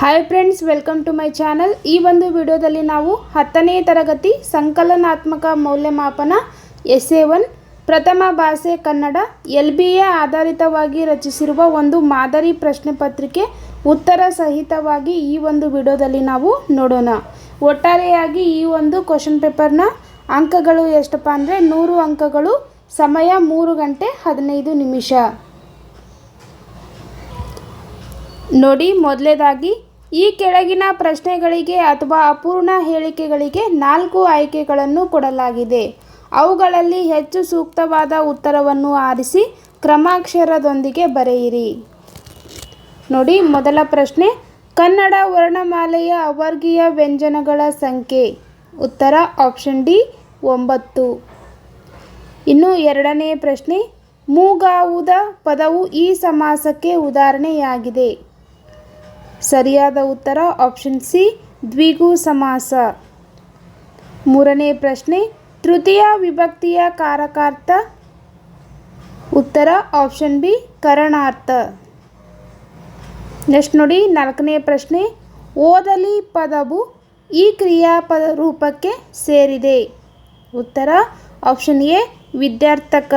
Hi friends, welcome to my channel. ಈ ಒಂದು ವಿಡಿಯೋದಲ್ಲಿ ನಾವು 10ನೇ ತರಗತಿ ಸಂಕಲನಾತ್ಮಕ ಮೌಲ್ಯಮಾಪನ ಎಸ್ಸೆ 1 ಪ್ರಥಮ ಭಾಷೆ ಕನ್ನಡ LBA ಆಧಾರಿತವಾಗಿ ರಚಿಸಿರುವ ಒಂದು ಮಾದರಿ ಪ್ರಶ್ನೆ ಪತ್ರಿಕೆ ಉತ್ತರ ಸಹಿತವಾಗಿ ಈ ಒಂದು ವಿಡಿಯೋದಲ್ಲಿ ನಾವು ನೋಡೋಣ. ಒಟ್ಟಾರೆಯಾಗಿ ಈ ಒಂದು ಕ್ವೆಶ್ಚನ್ ಪೇಪರ್ನ ಅಂಕಗಳು ಎಷ್ಟಪ್ಪ ಅಂದರೆ 100 ಅಂಕಗಳು. ಸಮಯ 3 ಗಂಟೆ 15 ನಿಮಿಷ. ನೋಡಿ, ಮೊದಲನೇದಾಗಿ ಈ ಕೆಳಗಿನ ಪ್ರಶ್ನೆಗಳಿಗೆ ಅಥವಾ ಅಪೂರ್ಣ ಹೇಳಿಕೆಗಳಿಗೆ 4 ಆಯ್ಕೆಗಳನ್ನು ಕೊಡಲಾಗಿದೆ. ಅವುಗಳಲ್ಲಿ ಹೆಚ್ಚು ಸೂಕ್ತವಾದ ಉತ್ತರವನ್ನು ಆರಿಸಿ ಕ್ರಮಾಕ್ಷರದೊಂದಿಗೆ ಬರೆಯಿರಿ. ನೋಡಿ, ಮೊದಲ ಪ್ರಶ್ನೆ, ಕನ್ನಡ ವರ್ಣಮಾಲೆಯ ಅವರ್ಗೀಯ ವ್ಯಂಜನಗಳ ಸಂಖ್ಯೆ. ಉತ್ತರ ಆಪ್ಷನ್ ಡಿ 9. ಇನ್ನು ಎರಡನೇ ಪ್ರಶ್ನೆ, ಮೂಗಾವುದ ಪದವು ಈ ಸಮಾಸಕ್ಕೆ ಉದಾಹರಣೆಯಾಗಿದೆ. ಸರಿಯಾದ ಉತ್ತರ ಆಪ್ಷನ್ ಸಿ ದ್ವಿಗು ಸಮಾಸ. ಮೂರನೇ ಪ್ರಶ್ನೆ, ತೃತೀಯ ವಿಭಕ್ತಿಯ ಕಾರಕಾರ್ಥ. ಉತ್ತರ ಆಪ್ಷನ್ ಬಿ ಕರಣಾರ್ಥ. ನೆಕ್ಸ್ಟ್ ನೋಡಿ, ನಾಲ್ಕನೇ ಪ್ರಶ್ನೆ, ಓದಲಿ ಪದವು ಈ ಕ್ರಿಯಾಪದ ರೂಪಕ್ಕೆ ಸೇರಿದೆ. ಉತ್ತರ ಆಪ್ಷನ್ ಎ ವಿದ್ಯಾರ್ಥಕ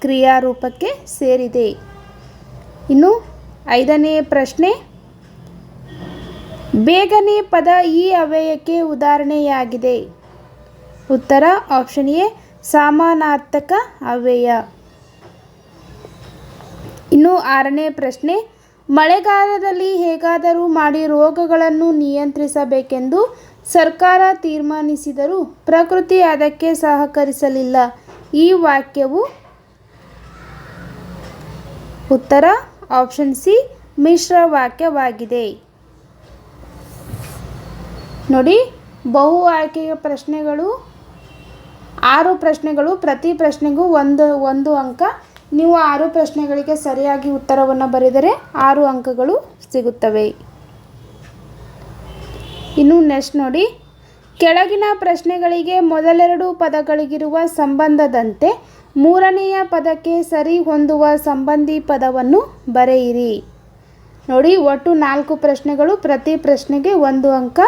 ಕ್ರಿಯಾರೂಪಕ್ಕೆ ಸೇರಿದೆ. ಇನ್ನು ಐದನೇ ಪ್ರಶ್ನೆ, ಬೇಗನೆ ಪದ ಈ ಅವ್ಯಯಕ್ಕೆ ಉದಾಹರಣೆಯಾಗಿದೆ. ಉತ್ತರ ಆಪ್ಷನ್ ಎ ಸಮಾನಾರ್ಥಕ ಅವ್ಯಯ. ಇನ್ನು ಆರನೇ ಪ್ರಶ್ನೆ, ಮಳೆಗಾಲದಲ್ಲಿ ಹೇಗಾದರೂ ಮಾಡಿ ರೋಗಗಳನ್ನು ನಿಯಂತ್ರಿಸಬೇಕೆಂದು ಸರ್ಕಾರ ತೀರ್ಮಾನಿಸಿದರೂ ಪ್ರಕೃತಿ ಅದಕ್ಕೆ ಸಹಕರಿಸಲಿಲ್ಲ. ಈ ವಾಕ್ಯವು. ಉತ್ತರ ಆಪ್ಷನ್ ಸಿ ಮಿಶ್ರ ವಾಕ್ಯವಾಗಿದೆ. ನೋಡಿ, ಬಹು ಆಯ್ಕೆಯ ಪ್ರಶ್ನೆಗಳು 6 ಪ್ರಶ್ನೆಗಳು. ಪ್ರತಿ ಪ್ರಶ್ನೆಗೂ ಒಂದು ಅಂಕ. ನೀವು 6 ಪ್ರಶ್ನೆಗಳಿಗೆ ಸರಿಯಾಗಿ ಉತ್ತರವನ್ನು ಬರೆದರೆ 6 ಅಂಕಗಳು ಸಿಗುತ್ತವೆ. ಇನ್ನು ನೆಕ್ಸ್ಟ್ ನೋಡಿ, ಕೆಳಗಿನ ಪ್ರಶ್ನೆಗಳಿಗೆ ಮೊದಲೆರಡು ಪದಗಳಿಗಿರುವ ಸಂಬಂಧದಂತೆ ಮೂರನೆಯ ಪದಕ್ಕೆ ಸರಿ ಹೊಂದುವ ಸಂಬಂಧಿ ಪದವನ್ನು ಬರೆಯಿರಿ. ನೋಡಿ, ಒಟ್ಟು 4 ಪ್ರಶ್ನೆಗಳು. ಪ್ರತಿ ಪ್ರಶ್ನೆಗೆ 1 ಅಂಕ.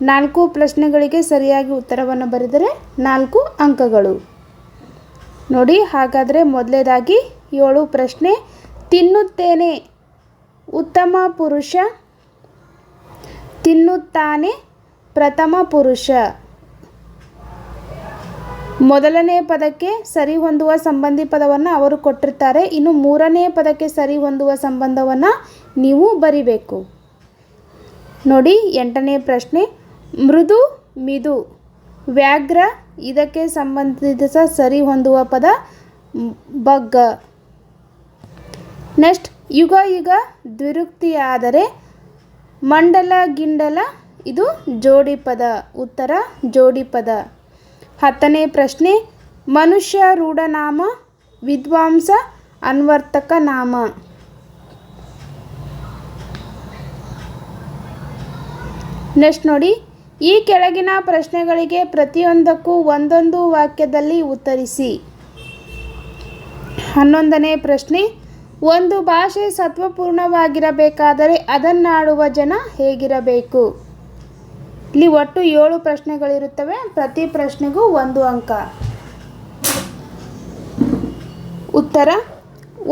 4 ಪ್ರಶ್ನೆಗಳಿಗೆ ಸರಿಯಾಗಿ ಉತ್ತರವನ್ನು ಬರೆದರೆ 4 ಅಂಕಗಳು. ನೋಡಿ, ಹಾಗಾದರೆ ಮೊದಲನೇದಾಗಿ 7 ಪ್ರಶ್ನೆ, ತಿನ್ನುತ್ತೇನೆ ಉತ್ತಮ ಪುರುಷ, ತಿನ್ನುತ್ತಾನೆ ಪ್ರಥಮ ಪುರುಷ. ಮೊದಲನೇ ಪದಕ್ಕೆ ಸರಿ ಹೊಂದುವ ಸಂಬಂಧಿ ಪದವನ್ನು ಅವರು ಕೊಟ್ಟಿರ್ತಾರೆ. ಇನ್ನು ಮೂರನೇ ಪದಕ್ಕೆ ಸರಿ ಹೊಂದುವ ಸಂಬಂಧವನ್ನು ನೀವು ಬರಿಬೇಕು. ನೋಡಿ, 8ನೇ ಪ್ರಶ್ನೆ, ಮೃದು ಮಿದು ವ್ಯಾಘ್ರ. ಇದಕ್ಕೆ ಸಂಬಂಧಿತ ಸರಿ ಹೊಂದುವ ಪದ ಬಗ್ಗ. ನೆಕ್ಸ್ಟ್, ಯುಗ ಯುಗ ದ್ವಿರುಕ್ತಿಯಾದರೆ ಮಂಡಲ ಗಿಂಡಲ. ಇದು ಜೋಡಿ ಪದ. ಉತ್ತರ ಜೋಡಿ ಪದ. 10ನೇ ಪ್ರಶ್ನೆ, ಮನುಷ್ಯ ರೂಢನಾಮ, ವಿದ್ವಾಂಸ ಅನ್ವರ್ಥಕ ನಾಮ. ನೆಕ್ಸ್ಟ್ ನೋಡಿ, ಈ ಕೆಳಗಿನ ಪ್ರಶ್ನೆಗಳಿಗೆ ಪ್ರತಿಯೊಂದಕ್ಕೂ ಒಂದೊಂದು ವಾಕ್ಯದಲ್ಲಿ ಉತ್ತರಿಸಿ. 11ನೇ ಪ್ರಶ್ನೆ, ಒಂದು ಭಾಷೆ ಸತ್ವಪೂರ್ಣವಾಗಿರಬೇಕಾದರೆ ಅದನ್ನಾಡುವ ಜನ ಹೇಗಿರಬೇಕು. ಇಲ್ಲಿ ಒಟ್ಟು 7 ಪ್ರಶ್ನೆಗಳಿರುತ್ತವೆ. ಪ್ರತಿ ಪ್ರಶ್ನೆಗೂ 1 ಅಂಕ. ಉತ್ತರ,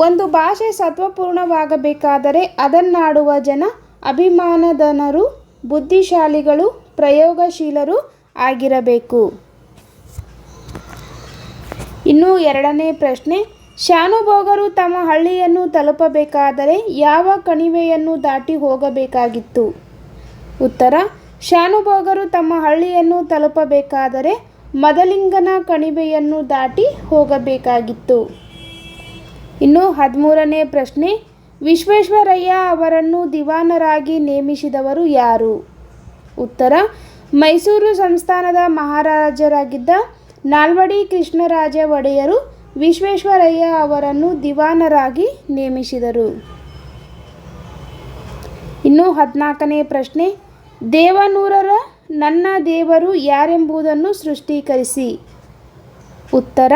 ಒಂದು ಭಾಷೆ ಸತ್ವಪೂರ್ಣವಾಗಬೇಕಾದರೆ ಅದನ್ನಾಡುವ ಜನ ಅಭಿಮಾನಧನರು, ಬುದ್ಧಿಶಾಲಿಗಳು, ಪ್ರಯೋಗಶೀಲರು ಆಗಿರಬೇಕು. ಇನ್ನು 2ನೇ ಪ್ರಶ್ನೆ, ಶಾನುಭೋಗರು ತಮ್ಮ ಹಳ್ಳಿಯನ್ನು ತಲುಪಬೇಕಾದರೆ ಯಾವ ಕಣಿವೆಯನ್ನು ದಾಟಿ ಹೋಗಬೇಕಾಗಿತ್ತು. ಉತ್ತರ, ಶಾನುಭೋಗರು ತಮ್ಮ ಹಳ್ಳಿಯನ್ನು ತಲುಪಬೇಕಾದರೆ ಮದಲಿಂಗನ ಕಣಿವೆಯನ್ನು ದಾಟಿ ಹೋಗಬೇಕಾಗಿತ್ತು. ಇನ್ನು 13ನೇ ಪ್ರಶ್ನೆ, ವಿಶ್ವೇಶ್ವರಯ್ಯ ಅವರನ್ನು ದಿವಾನರಾಗಿ ನೇಮಿಸಿದವರು ಯಾರು. ಉತ್ತರ, ಮೈಸೂರು ಸಂಸ್ಥಾನದ ಮಹಾರಾಜರಾಗಿದ್ದ ನಾಲ್ವಡಿ ಕೃಷ್ಣರಾಜ ಒಡೆಯರು ವಿಶ್ವೇಶ್ವರಯ್ಯ ಅವರನ್ನು ದಿವಾನರಾಗಿ ನೇಮಿಸಿದರು. ಇನ್ನು 14ನೇ ಪ್ರಶ್ನೆ, ದೇವನೂರರ ನನ್ನ ದೇವರು ಯಾರೆಂಬುದನ್ನು ಸೃಷ್ಟೀಕರಿಸಿ. ಉತ್ತರ,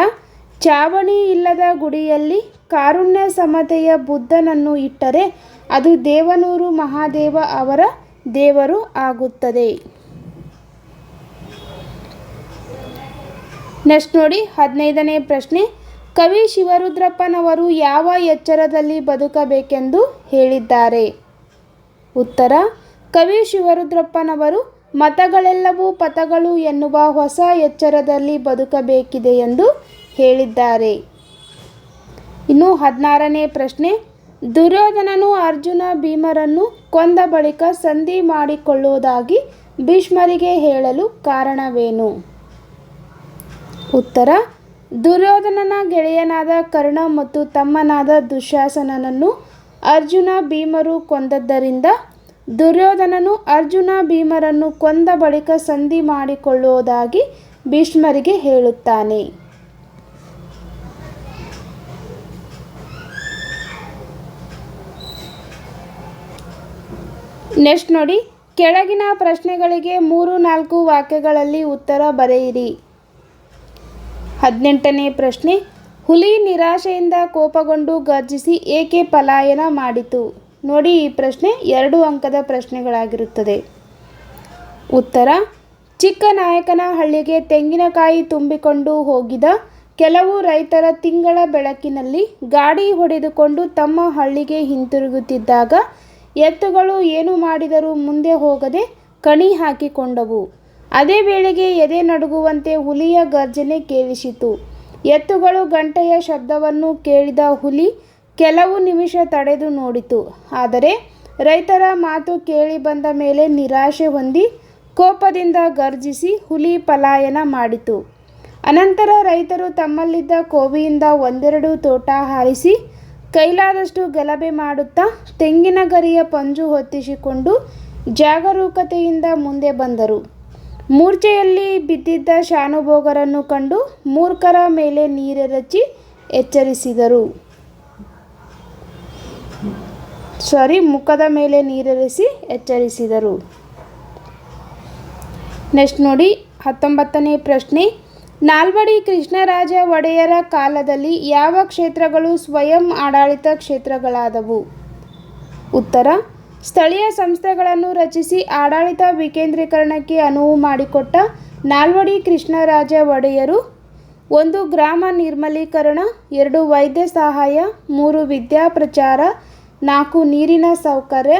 ಚಾವಣಿ ಇಲ್ಲದ ಗುಡಿಯಲ್ಲಿ ಕಾರುಣ್ಯ ಸಮತೆಯ ಬುದ್ಧನನ್ನು ಇಟ್ಟರೆ ಅದು ದೇವನೂರು ಮಹಾದೇವ ಅವರ ದೇವರು ಆಗುತ್ತದೆ. ನೆಕ್ಸ್ಟ್ ನೋಡಿ 15ನೇ ಪ್ರಶ್ನೆ. ಕವಿ ಶಿವರುದ್ರಪ್ಪನವರು ಯಾವ ಎಚ್ಚರದಲ್ಲಿ ಬದುಕಬೇಕೆಂದು ಹೇಳಿದ್ದಾರೆ? ಉತ್ತರ: ಕವಿ ಶಿವರುದ್ರಪ್ಪನವರು ಮತಗಳೆಲ್ಲವೂ ಪಥಗಳು ಎನ್ನುವ ಹೊಸ ಎಚ್ಚರದಲ್ಲಿ ಬದುಕಬೇಕಿದೆ ಎಂದು ಹೇಳಿದ್ದಾರೆ. ಇನ್ನು 16ನೇ ಪ್ರಶ್ನೆ. ದುರ್ಯೋಧನನು ಅರ್ಜುನ ಭೀಮರನ್ನು ಕೊಂದ ಬಳಿಕ ಸಂಧಿ ಮಾಡಿಕೊಳ್ಳುವುದಾಗಿ ಭೀಷ್ಮರಿಗೆ ಹೇಳಲು ಕಾರಣವೇನು? ಉತ್ತರ: ದುರ್ಯೋಧನನ ಗೆಳೆಯನಾದ ಕರ್ಣ ಮತ್ತು ತಮ್ಮನಾದ ದುಶ್ಯಾಸನನನ್ನು ಅರ್ಜುನ ಭೀಮರು ಕೊಂದದ್ದರಿಂದ ದುರ್ಯೋಧನನು ಅರ್ಜುನ ಭೀಮರನ್ನು ಕೊಂದ ಬಳಿಕ ಸಂಧಿ ಮಾಡಿಕೊಳ್ಳುವುದಾಗಿ ಭೀಷ್ಮರಿಗೆ ಹೇಳುತ್ತಾನೆ. ನೆಕ್ಸ್ಟ್ ನೋಡಿ, ಕೆಳಗಿನ ಪ್ರಶ್ನೆಗಳಿಗೆ 3-4 ವಾಕ್ಯಗಳಲ್ಲಿ ಉತ್ತರ ಬರೆಯಿರಿ. 18ನೇ ಪ್ರಶ್ನೆ. ಹುಲಿ ನಿರಾಶೆಯಿಂದ ಕೋಪಗೊಂಡು ಗರ್ಜಿಸಿ ಏಕೆ ಪಲಾಯನ ಮಾಡಿತು? ನೋಡಿ, ಈ ಪ್ರಶ್ನೆ 2 ಅಂಕದ ಪ್ರಶ್ನೆಗಳಾಗಿರುತ್ತದೆ. ಉತ್ತರ: ಚಿಕ್ಕನಾಯಕನಹಳ್ಳಿಗೆ ತೆಂಗಿನಕಾಯಿ ತುಂಬಿಕೊಂಡು ಹೋಗಿದ ಕೆಲವು ರೈತರ ತಿಂಗಳ ಬೆಳಕಿನಲ್ಲಿ ಗಾಡಿ ಹೊಡೆದುಕೊಂಡು ತಮ್ಮ ಹಳ್ಳಿಗೆ ಹಿಂತಿರುಗುತ್ತಿದ್ದಾಗ ಎತ್ತುಗಳು ಏನು ಮಾಡಿದರೂ ಮುಂದೆ ಹೋಗದೆ ಕಣಿ ಹಾಕಿಕೊಂಡವು. ಅದೇ ವೇಳೆಗೆ ಎದೆ ನಡುಗುವಂತೆ ಹುಲಿಯ ಗರ್ಜನೆ ಕೇಳಿಸಿತು. ಎತ್ತುಗಳು ಗಂಟೆಯ ಶಬ್ದವನ್ನು ಕೇಳಿದ ಹುಲಿ ಕೆಲವು ನಿಮಿಷ ತಡೆದು ನೋಡಿತು. ಆದರೆ ರೈತರ ಮಾತು ಕೇಳಿ ಬಂದ ಮೇಲೆ ನಿರಾಶೆ ಹೊಂದಿ ಕೋಪದಿಂದ ಗರ್ಜಿಸಿ ಹುಲಿ ಪಲಾಯನ ಮಾಡಿತು. ಅನಂತರ ರೈತರು ತಮ್ಮಲ್ಲಿದ್ದ ಕೋವಿಯಿಂದ 1-2 ತೋಟ ಹಾರಿಸಿ ಕೈಲಾದಷ್ಟು ಗಲಭೆ ಮಾಡುತ್ತಾ ತೆಂಗಿನ ಗರಿಯ ಪಂಜು ಹೊತ್ತಿಸಿಕೊಂಡು ಜಾಗರೂಕತೆಯಿಂದ ಮುಂದೆ ಬಂದರು. ಮೂರ್ಛೆಯಲ್ಲಿ ಬಿದ್ದಿದ್ದ ಶಾನುಭೋಗರನ್ನು ಕಂಡು ಮೂರ್ಖರ ಮೇಲೆ ನೀರೆರಚಿ ಮುಖದ ಮೇಲೆ ನೀರೆರೆಸಿ ಎಚ್ಚರಿಸಿದರು. ನೆಕ್ಸ್ಟ್ ನೋಡಿ 19ನೇ ಪ್ರಶ್ನೆ. ನಾಲ್ವಡಿ ಕೃಷ್ಣರಾಜ ಒಡೆಯರ ಕಾಲದಲ್ಲಿ ಯಾವ ಕ್ಷೇತ್ರಗಳು ಸ್ವಯಂ ಆಡಳಿತ ಕ್ಷೇತ್ರಗಳಾದವು? ಉತ್ತರ: ಸ್ಥಳೀಯ ಸಂಸ್ಥೆಗಳನ್ನು ರಚಿಸಿ ಆಡಳಿತ ವಿಕೇಂದ್ರೀಕರಣಕ್ಕೆ ಅನುವು ಮಾಡಿಕೊಟ್ಟ ನಾಲ್ವಡಿ ಕೃಷ್ಣರಾಜ ಒಡೆಯರು 1. ಗ್ರಾಮ ನಿರ್ಮಲೀಕರಣ, 2. ವೈದ್ಯ ಸಹಾಯ, 3. ವಿದ್ಯಾ ಪ್ರಚಾರ, 4. ನೀರಿನ ಸೌಕರ್ಯ,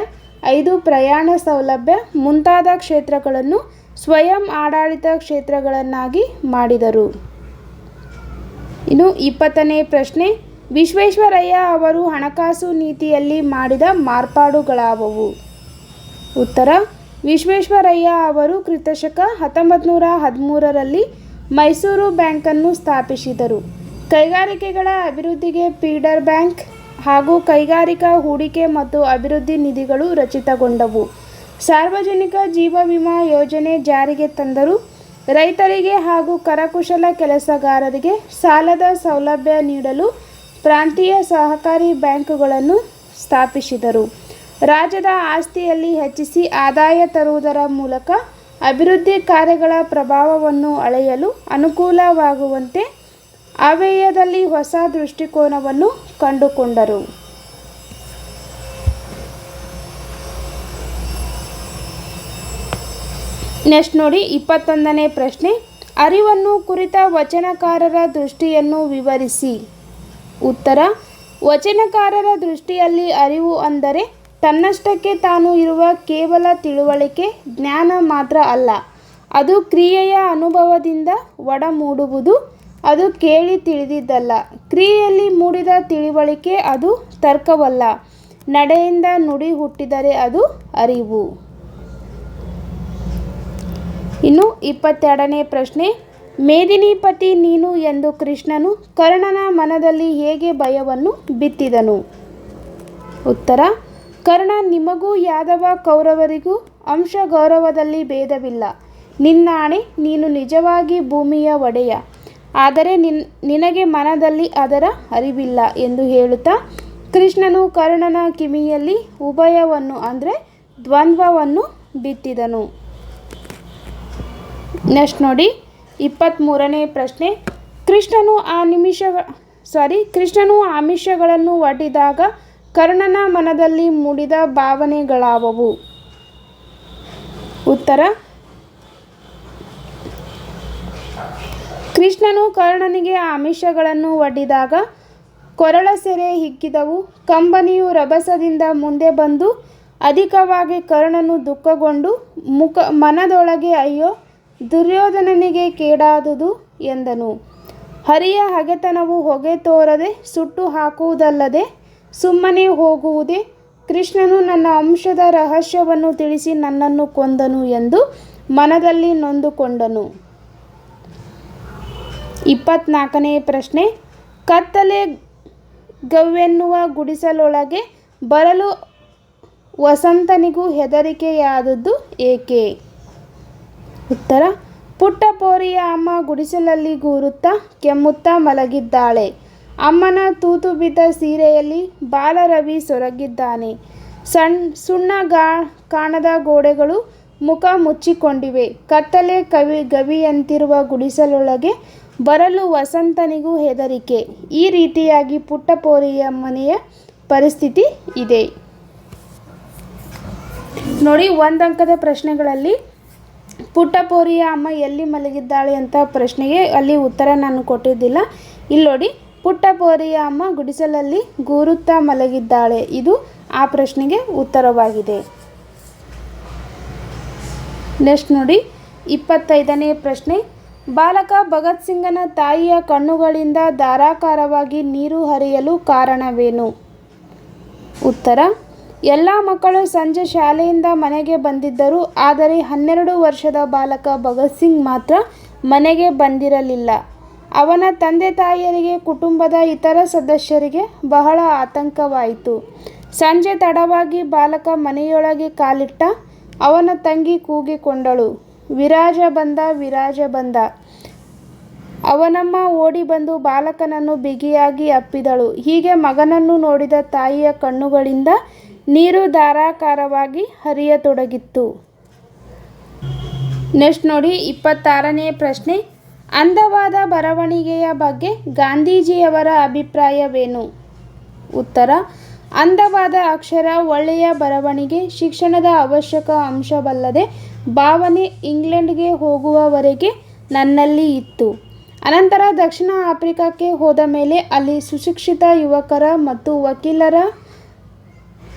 5. ಪ್ರಯಾಣ ಸೌಲಭ್ಯ ಮುಂತಾದ ಕ್ಷೇತ್ರಗಳನ್ನು ಸ್ವಯಂ ಆಡಳಿತ ಕ್ಷೇತ್ರಗಳನ್ನಾಗಿ ಮಾಡಿದರು. ಇನ್ನು 20ನೇ ಪ್ರಶ್ನೆ. ವಿಶ್ವೇಶ್ವರಯ್ಯ ಅವರು ಹಣಕಾಸು ನೀತಿಯಲ್ಲಿ ಮಾಡಿದ ಮಾರ್ಪಾಡುಗಳಾವವು? ಉತ್ತರ: ವಿಶ್ವೇಶ್ವರಯ್ಯ ಅವರು ಕ್ರಿಸ್ತಶಕ 1913ರಲ್ಲಿ ಮೈಸೂರು ಬ್ಯಾಂಕನ್ನು ಸ್ಥಾಪಿಸಿದರು. ಕೈಗಾರಿಕೆಗಳ ಅಭಿವೃದ್ಧಿಗೆ ಫೀಡರ್ ಬ್ಯಾಂಕ್ ಹಾಗೂ ಕೈಗಾರಿಕಾ ಹೂಡಿಕೆ ಮತ್ತು ಅಭಿವೃದ್ಧಿ ನಿಧಿಗಳು ರಚಿತಗೊಂಡವು. ಸಾರ್ವಜನಿಕ ಜೀವ ವಿಮಾ ಯೋಜನೆ ಜಾರಿಗೆ ತಂದರು. ರೈತರಿಗೆ ಹಾಗೂ ಕರಕುಶಲ ಕೆಲಸಗಾರರಿಗೆ ಸಾಲದ ಸೌಲಭ್ಯ ನೀಡಲು ಪ್ರಾಂತೀಯ ಸಹಕಾರಿ ಬ್ಯಾಂಕುಗಳನ್ನು ಸ್ಥಾಪಿಸಿದರು. ರಾಜ್ಯದ ಆಸ್ತಿಯಲ್ಲಿ ಹೆಚ್ಚಿಸಿ ಆದಾಯ ತರುವುದರ ಮೂಲಕ ಅಭಿವೃದ್ಧಿ ಕಾರ್ಯಗಳ ಪ್ರಭಾವವನ್ನು ಅಳೆಯಲು ಅನುಕೂಲವಾಗುವಂತೆ ಆಯವ್ಯಯದಲ್ಲಿ ಹೊಸ ದೃಷ್ಟಿಕೋನವನ್ನು ಕಂಡುಕೊಂಡರು. ನೆಕ್ಸ್ಟ್ ನೋಡಿ 21ನೇ ಪ್ರಶ್ನೆ. ಅರಿವನ್ನು ಕುರಿತ ವಚನಕಾರರ ದೃಷ್ಟಿಯನ್ನು ವಿವರಿಸಿ. ಉತ್ತರ: ವಚನಕಾರರ ದೃಷ್ಟಿಯಲ್ಲಿ ಅರಿವು ಅಂದರೆ ತನ್ನಷ್ಟಕ್ಕೆ ತಾನು ಇರುವ ಕೇವಲ ತಿಳುವಳಿಕೆ, ಜ್ಞಾನ ಮಾತ್ರ ಅಲ್ಲ. ಅದು ಕ್ರಿಯೆಯ ಅನುಭವದಿಂದ ಒಡಮೂಡುವುದು. ಅದು ಕೇಳಿ ತಿಳಿದಿದ್ದಲ್ಲ. ಕ್ರಿಯೆಯಲ್ಲಿ ಮೂಡಿದ ತಿಳುವಳಿಕೆ ಅದು ತರ್ಕವಲ್ಲ. ನಡೆಯಿಂದ ನುಡಿ ಹುಟ್ಟಿದರೆ ಅದು ಅರಿವು. ಇನ್ನು 22ನೇ ಪ್ರಶ್ನೆ. ಮೇದಿನಿಪತಿ ನೀನು ಎಂದು ಕೃಷ್ಣನು ಕರ್ಣನ ಮನದಲ್ಲಿ ಹೇಗೆ ಭಯವನ್ನು ಬಿತ್ತಿದನು? ಉತ್ತರ: ಕರ್ಣ, ನಿಮಗೂ ಯಾದವ ಕೌರವರಿಗೂ ಅಂಶ ಗೌರವದಲ್ಲಿ ಭೇದವಿಲ್ಲ. ನಿನ್ನಾಣೆ, ನೀನು ನಿಜವಾಗಿ ಭೂಮಿಯ ಒಡೆಯ. ಆದರೆ ನಿನಗೆ ಮನದಲ್ಲಿ ಅದರ ಅರಿವಿಲ್ಲ ಎಂದು ಹೇಳುತ್ತಾ ಕೃಷ್ಣನು ಕರ್ಣನ ಕಿವಿಯಲ್ಲಿ ಉಭಯವನ್ನು ಅಂದರೆ ದ್ವಂದ್ವವನ್ನು ಬಿತ್ತಿದನು. ನೆಕ್ಸ್ಟ್ ನೋಡಿ 23ನೇ ಪ್ರಶ್ನೆ. ಕೃಷ್ಣನು ಆಮಿಷಗಳನ್ನು ಒಡ್ಡಿದಾಗ ಕರ್ಣನ ಮನದಲ್ಲಿ ಮೂಡಿದ ಭಾವನೆಗಳಾವವು? ಉತ್ತರ ಕೃಷ್ಣನು ಕರ್ಣನಿಗೆ ಆಮಿಷಗಳನ್ನು ಒಡ್ಡಿದಾಗ ಕೊರಳ ಸೆರೆ ಹಿಗ್ಗಿದವು. ಕಂಬನಿಯು ರಭಸದಿಂದ ಮುಂದೆ ಬಂದು ಅಧಿಕವಾಗಿ ಕರ್ಣನು ದುಃಖಗೊಂಡು ಮನದೊಳಗೆ ಅಯ್ಯೋ ದುರ್ಯೋಧನನಿಗೆ ಕೇಡಾದುದು ಎಂದನು. ಹರಿಯ ಹಗೆತನವು ಹೊಗೆ ತೋರದೆ ಸುಟ್ಟು ಹಾಕುವುದಲ್ಲದೆ ಸುಮ್ಮನೆ ಹೋಗುವುದೇ? ಕೃಷ್ಣನು ನನ್ನ ಅಂಶದ ರಹಸ್ಯವನ್ನು ತಿಳಿಸಿ ನನ್ನನ್ನು ಕೊಂದನು ಎಂದು ಮನದಲ್ಲಿ ನೊಂದುಕೊಂಡನು. 24ನೇ ಪ್ರಶ್ನೆ. ಕತ್ತಲೆ ಗವ್ವೆನ್ನುವ ಗುಡಿಸಲೊಳಗೆ ಬರಲು ವಸಂತನಿಗೂ ಹೆದರಿಕೆಯಾದದ್ದು ಏಕೆ? ಉತ್ತರ ಪುಟ್ಟ ಪೋರಿಯ ಅಮ್ಮ ಗುಡಿಸಲಲ್ಲಿ ಗೂರುತ್ತಾ ಕೆಮ್ಮುತ್ತಾ ಮಲಗಿದ್ದಾಳೆ. ಅಮ್ಮನ ತೂತು ಬಿದ್ದ ಸೀರೆಯಲ್ಲಿ ಬಾಲರವಿ ಸೊರಗಿದ್ದಾನೆ. ಸುಣ್ಣ ಕಾಣದ ಗೋಡೆಗಳು ಮುಖ ಮುಚ್ಚಿಕೊಂಡಿವೆ. ಕತ್ತಲೆ ಗವಿಯಂತಿರುವ ಗುಡಿಸಲೊಳಗೆ ಬರಲು ವಸಂತನಿಗೂ ಹೆದರಿಕೆ. ಈ ರೀತಿಯಾಗಿ ಪುಟ್ಟ ಪೋರಿಯ ಮನೆಯ ಪರಿಸ್ಥಿತಿ ಇದೆ. ನೋಡಿ, 1 ಅಂಕದ ಪ್ರಶ್ನೆಗಳಲ್ಲಿ ಪುಟ್ಟ ಪೋರಿಯ ಅಮ್ಮ ಎಲ್ಲಿ ಮಲಗಿದ್ದಾಳೆ ಅಂತ ಪ್ರಶ್ನೆಗೆ ಅಲ್ಲಿ ಉತ್ತರ ನಾನು ಕೊಟ್ಟಿದ್ದಿಲ್ಲ. ಇಲ್ಲಿ ನೋಡಿ, ಪುಟ್ಟ ಪೋರಿಯ ಅಮ್ಮ ಗುಡಿಸಲಲ್ಲಿ ಗೂರುತ್ತಾ ಮಲಗಿದ್ದಾಳೆ. ಇದು ಆ ಪ್ರಶ್ನೆಗೆ ಉತ್ತರವಾಗಿದೆ. ನೆಕ್ಸ್ಟ್ ನೋಡಿ, 25ನೇ ಪ್ರಶ್ನೆ. ಬಾಲಕ ಭಗತ್ ಸಿಂಗನ ತಾಯಿಯ ಕಣ್ಣುಗಳಿಂದ ಧಾರಾಕಾರವಾಗಿ ನೀರು ಹರಿಯಲು ಕಾರಣವೇನು? ಉತ್ತರ ಎಲ್ಲ ಮಕ್ಕಳು ಸಂಜೆ ಶಾಲೆಯಿಂದ ಮನೆಗೆ ಬಂದಿದ್ದರು. ಆದರೆ 12 ವರ್ಷದ ಬಾಲಕ ಭಗತ್ ಸಿಂಗ್ ಮಾತ್ರ ಮನೆಗೆ ಬಂದಿರಲಿಲ್ಲ. ಅವನ ತಂದೆ ತಾಯಿಯರಿಗೆ ಕುಟುಂಬದ ಇತರ ಸದಸ್ಯರಿಗೆ ಬಹಳ ಆತಂಕವಾಯಿತು. ಸಂಜೆ ತಡವಾಗಿ ಬಾಲಕ ಮನೆಯೊಳಗೆ ಕಾಲಿಟ್ಟ. ಅವನ ತಂಗಿ ಕೂಗಿಕೊಂಡಳು, ವಿರಾಜ ಬಂದ, ವಿರಾಜ ಬಂದ. ಅವನಮ್ಮ ಓಡಿ ಬಂದು ಬಾಲಕನನ್ನು ಬಿಗಿಯಾಗಿ ಅಪ್ಪಿದಳು. ಹೀಗೆ ಮಗನನ್ನು ನೋಡಿದ ತಾಯಿಯ ಕಣ್ಣುಗಳಿಂದ ನೀರು ಧಾರಾಕಾರವಾಗಿ ಹರಿಯತೊಡಗಿತ್ತು. ನೆಕ್ಸ್ಟ್ ನೋಡಿ, 26ನೇ ಪ್ರಶ್ನೆ. ಅಂದವಾದ ಬರವಣಿಗೆಯ ಬಗ್ಗೆ ಗಾಂಧೀಜಿಯವರ ಅಭಿಪ್ರಾಯವೇನು? ಉತ್ತರ ಅಂದವಾದ ಅಕ್ಷರ, ಒಳ್ಳೆಯ ಬರವಣಿಗೆ ಶಿಕ್ಷಣದ ಅವಶ್ಯಕ ಅಂಶವಲ್ಲದೆ ಭಾವನೆ ಇಂಗ್ಲೆಂಡ್ಗೆ ಹೋಗುವವರೆಗೆ ನನ್ನಲ್ಲಿ ಇತ್ತು. ಅನಂತರ ದಕ್ಷಿಣ ಆಫ್ರಿಕಾಕ್ಕೆ ಹೋದ ಮೇಲೆ ಅಲ್ಲಿ ಸುಶಿಕ್ಷಿತ ಯುವಕರ ಮತ್ತು ವಕೀಲರ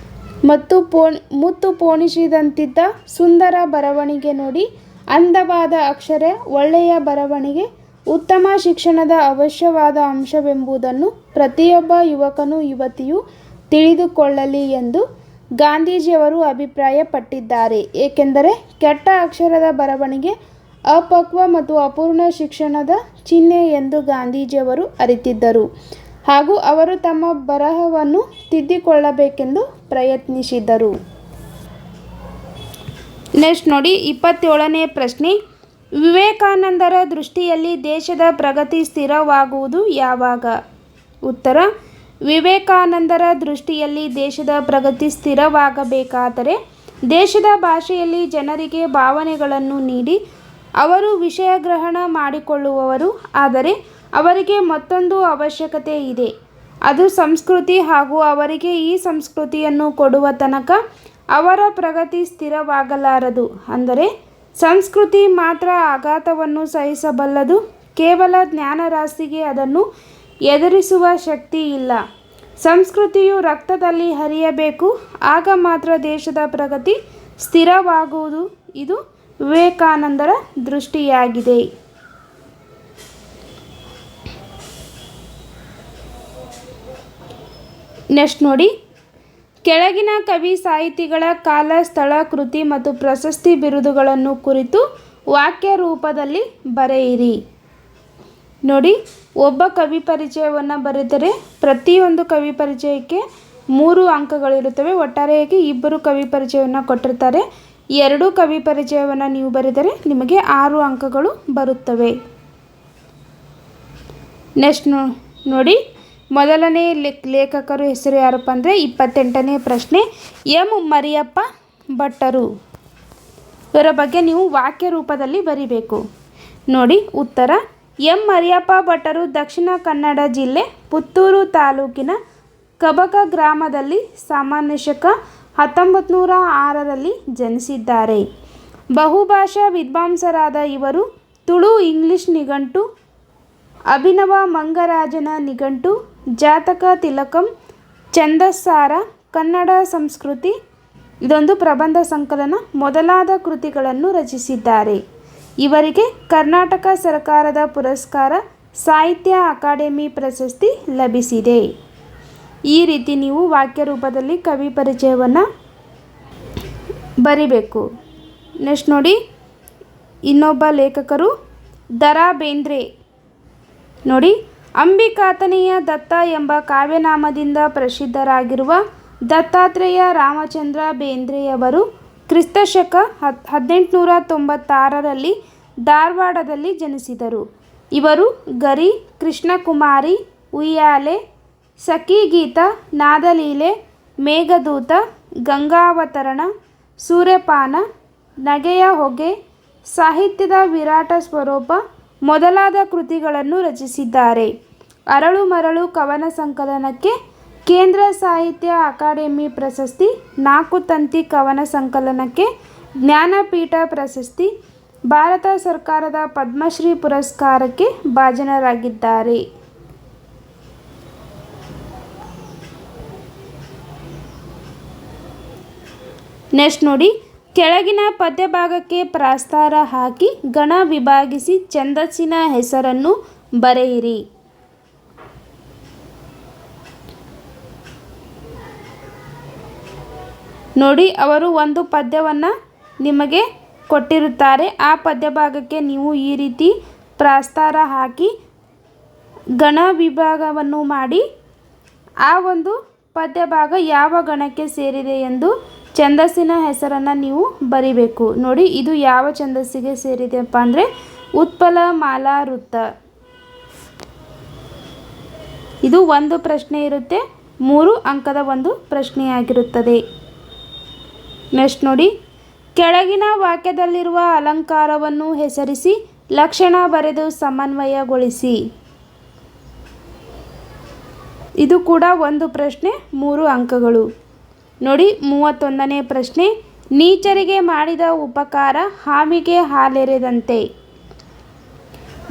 ಮುತ್ತು ಪೋಣಿಸಿದಂತಿದ್ದ ಸುಂದರ ಬರವಣಿಗೆ ನೋಡಿ ಅಂದವಾದ ಅಕ್ಷರ, ಒಳ್ಳೆಯ ಬರವಣಿಗೆ ಉತ್ತಮ ಶಿಕ್ಷಣದ ಅವಶ್ಯವಾದ ಅಂಶವೆಂಬುದನ್ನು ಪ್ರತಿಯೊಬ್ಬ ಯುವಕನೂ ಯುವತಿಯೂ ತಿಳಿದುಕೊಳ್ಳಲಿ ಎಂದು ಗಾಂಧೀಜಿಯವರು ಅಭಿಪ್ರಾಯಪಟ್ಟಿದ್ದಾರೆ. ಏಕೆಂದರೆ ಕೆಟ್ಟ ಅಕ್ಷರದ ಬರವಣಿಗೆ ಅಪಕ್ವ ಮತ್ತು ಅಪೂರ್ಣ ಶಿಕ್ಷಣದ ಚಿಹ್ನೆ ಎಂದು ಗಾಂಧೀಜಿಯವರು ಅರಿತಿದ್ದರು ಹಾಗೂ ಅವರು ತಮ್ಮ ಬರಹವನ್ನು ತಿದ್ದಿಕೊಳ್ಳಬೇಕೆಂದು ಪ್ರಯತ್ನಿಸಿದರು. ನೆಕ್ಸ್ಟ್ ನೋಡಿ, 27ನೇ ಪ್ರಶ್ನೆ. ವಿವೇಕಾನಂದರ ದೃಷ್ಟಿಯಲ್ಲಿ ದೇಶದ ಪ್ರಗತಿ ಸ್ಥಿರವಾಗುವುದು ಯಾವಾಗ? ಉತ್ತರ ವಿವೇಕಾನಂದರ ದೃಷ್ಟಿಯಲ್ಲಿ ದೇಶದ ಪ್ರಗತಿ ಸ್ಥಿರವಾಗಬೇಕಾದರೆ ದೇಶದ ಭಾಷೆಯಲ್ಲಿ ಜನರಿಗೆ ಭಾವನೆಗಳನ್ನು ನೀಡಿ ಅವರು ವಿಷಯ ಗ್ರಹಣ ಮಾಡಿಕೊಳ್ಳುವವರು. ಆದರೆ ಅವರಿಗೆ ಮತ್ತೊಂದು ಅವಶ್ಯಕತೆ ಇದೆ, ಅದು ಸಂಸ್ಕೃತಿ ಹಾಗೂ ಅವರಿಗೆ ಈ ಸಂಸ್ಕೃತಿಯನ್ನು ಕೊಡುವ ತನಕ ಅವರ ಪ್ರಗತಿ ಸ್ಥಿರವಾಗಲಾರದು. ಅಂದರೆ ಸಂಸ್ಕೃತಿ ಮಾತ್ರ ಆಘಾತವನ್ನು ಸಹಿಸಬಲ್ಲದು, ಕೇವಲ ಜ್ಞಾನರಾಶಿಗೆ ಅದನ್ನು ಎದುರಿಸುವ ಶಕ್ತಿ ಇಲ್ಲ. ಸಂಸ್ಕೃತಿಯು ರಕ್ತದಲ್ಲಿ ಹರಿಯಬೇಕು, ಆಗ ಮಾತ್ರ ದೇಶದ ಪ್ರಗತಿ ಸ್ಥಿರವಾಗುವುದು. ಇದು ವಿವೇಕಾನಂದರ ದೃಷ್ಟಿಯಾಗಿದೆ. ನೆಕ್ಸ್ಟ್ ನೋಡಿ, ಕೆಳಗಿನ ಕವಿ ಸಾಹಿತಿಗಳ ಕಾಲ, ಸ್ಥಳ, ಕೃತಿ ಮತ್ತು ಪ್ರಶಸ್ತಿ ಬಿರುದುಗಳನ್ನು ಕುರಿತು ವಾಕ್ಯ ರೂಪದಲ್ಲಿ ಬರೆಯಿರಿ. ನೋಡಿ, ಒಬ್ಬ ಕವಿ ಪರಿಚಯವನ್ನು ಬರೆದರೆ ಪ್ರತಿಯೊಂದು ಕವಿ ಪರಿಚಯಕ್ಕೆ 3 ಅಂಕಗಳಿರುತ್ತವೆ. ಒಟ್ಟಾರೆಯಾಗಿ 2 ಕವಿ ಪರಿಚಯವನ್ನು ಕೊಟ್ಟಿರ್ತಾರೆ. 2 ಕವಿ ಪರಿಚಯವನ್ನು ನೀವು ಬರೆದರೆ ನಿಮಗೆ 6 ಅಂಕಗಳು ಬರುತ್ತವೆ. ನೆಕ್ಸ್ಟ್ ನೋಡಿ, ಮೊದಲನೇ ಲೇಖಕರು ಹೆಸರು ಯಾರಪ್ಪ ಅಂದರೆ 28ನೇ ಪ್ರಶ್ನೆ ಎಂ ಮರಿಯಪ್ಪ ಭಟ್ಟರು. ಇವರ ಬಗ್ಗೆ ನೀವು ವಾಕ್ಯ ರೂಪದಲ್ಲಿ ಬರಿಬೇಕು. ನೋಡಿ, ಉತ್ತರ ಎಂ ಮರಿಯಪ್ಪ ಭಟ್ಟರು ದಕ್ಷಿಣ ಕನ್ನಡ ಜಿಲ್ಲೆ ಪುತ್ತೂರು ತಾಲೂಕಿನ ಕಬಕ ಗ್ರಾಮದಲ್ಲಿ ಸಾಮಾನ್ಯ ಶಕ 1906ರಲ್ಲಿ ಜನಿಸಿದ್ದಾರೆ. ಬಹುಭಾಷಾ ವಿದ್ವಾಂಸರಾದ ಇವರು ತುಳು ಇಂಗ್ಲಿಷ್ ನಿಘಂಟು, ಅಭಿನವ ಮಂಗರಾಜನ ನಿಘಂಟು, ಜಾತಕ ತಿಲಕಂ, ಛಂದಸ್ಸಾರ, ಕನ್ನಡ ಸಂಸ್ಕೃತಿ, ಇದೊಂದು ಪ್ರಬಂಧ ಸಂಕಲನ ಮೊದಲಾದ ಕೃತಿಗಳನ್ನು ರಚಿಸಿದ್ದಾರೆ. ಇವರಿಗೆ ಕರ್ನಾಟಕ ಸರ್ಕಾರದ ಪುರಸ್ಕಾರ, ಸಾಹಿತ್ಯ ಅಕಾಡೆಮಿ ಪ್ರಶಸ್ತಿ ಲಭಿಸಿದೆ. ಈ ರೀತಿ ನೀವು ವಾಕ್ಯ ರೂಪದಲ್ಲಿ ಕವಿ ಪರಿಚಯವನ್ನು ಬರಿಬೇಕು. ನೆಕ್ಸ್ಟ್ ನೋಡಿ, ಇನ್ನೊಬ್ಬ ಲೇಖಕರು ದ.ರಾ ಬೇಂದ್ರೆ. ನೋಡಿ, ಅಂಬಿಕಾತನೆಯ ದತ್ತ ಎಂಬ ಕಾವ್ಯನಾಮದಿಂದ ಪ್ರಸಿದ್ಧರಾಗಿರುವ ದತ್ತಾತ್ರೇಯ ರಾಮಚಂದ್ರ ಬೇಂದ್ರೆಯವರು ಕ್ರಿಸ್ತಶಕ 1896ರಲ್ಲಿ ಧಾರವಾಡದಲ್ಲಿ ಜನಿಸಿದರು. ಇವರು ಗರಿ, ಕೃಷ್ಣಕುಮಾರಿ, ಉಯ್ಯಾಲೆ, ಸಖಿಗೀತ, ನಾದಲೀಲೆ, ಮೇಘದೂತ, ಗಂಗಾವತರಣ, ಸೂರ್ಯಪಾನ, ನಗೆಯ ಹೊಗೆ, ಸಾಹಿತ್ಯದ ವಿರಾಟ ಸ್ವರೂಪ ಮೊದಲಾದ ಕೃತಿಗಳನ್ನು ರಚಿಸಿದ್ದಾರೆ. ಅರಳು ಮರಳು ಕವನ ಸಂಕಲನಕ್ಕೆ ಕೇಂದ್ರ ಸಾಹಿತ್ಯ ಅಕಾಡೆಮಿ ಪ್ರಶಸ್ತಿ, 4 ತಂತಿ ಕವನ ಸಂಕಲನಕ್ಕೆ ಜ್ಞಾನಪೀಠ ಪ್ರಶಸ್ತಿ, ಭಾರತ ಸರ್ಕಾರದ ಪದ್ಮಶ್ರೀ ಪುರಸ್ಕಾರಕ್ಕೆ ಭಾಜನರಾಗಿದ್ದಾರೆ. ನೆಕ್ಸ್ಟ್ ನೋಡಿ, ಕೆಳಗಿನ ಪದ್ಯಭಾಗಕ್ಕೆ ಪ್ರಾಸ್ತಾರ ಹಾಕಿ ಗಣ ವಿಭಾಗಿಸಿ ಛಂದಸ್ಸಿನ ಹೆಸರನ್ನು ಬರೆಯಿರಿ. ನೋಡಿ, ಅವರು ಒಂದು ಪದ್ಯವನ್ನು ನಿಮಗೆ ಕೊಟ್ಟಿರುತ್ತಾರೆ. ಆ ಪದ್ಯಭಾಗಕ್ಕೆ ನೀವು ಈ ರೀತಿ ಪ್ರಾಸ್ತಾರ ಹಾಕಿ ಗಣ ವಿಭಾಗವನ್ನು ಮಾಡಿ ಆ ಒಂದು ಪದ್ಯಭಾಗ ಯಾವ ಗಣಕ್ಕೆ ಸೇರಿದೆ ಎಂದು ಛಂದಸ್ಸಿನ ಹೆಸರನ್ನು ನೀವು ಬರಿಬೇಕು. ನೋಡಿ, ಇದು ಯಾವ ಛಂದಸ್ಸಿಗೆ ಸೇರಿದೆಪ್ಪ ಅಂದರೆ ಉತ್ಪಲ ಮಾಲಾ ವೃತ್ತ. ಇದು ಒಂದು ಪ್ರಶ್ನೆ ಇರುತ್ತೆ, 3 ಅಂಕದ ಒಂದು ಪ್ರಶ್ನೆಯಾಗಿರುತ್ತದೆ. ನೆಕ್ಸ್ಟ್ ನೋಡಿ, ಕೆಳಗಿನ ವಾಕ್ಯದಲ್ಲಿರುವ ಅಲಂಕಾರವನ್ನು ಹೆಸರಿಸಿ ಲಕ್ಷಣ ಬರೆದು ಸಮನ್ವಯಗೊಳಿಸಿ. ಇದು ಕೂಡ ಒಂದು ಪ್ರಶ್ನೆ, 3 ಅಂಕಗಳು. ನೋಡಿ, 31ನೇ ಪ್ರಶ್ನೆ, ನೀಚರಿಗೆ ಮಾಡಿದ ಉಪಕಾರ ಹಾವಿಗೆ ಹಾಲೆರೆದಂತೆ.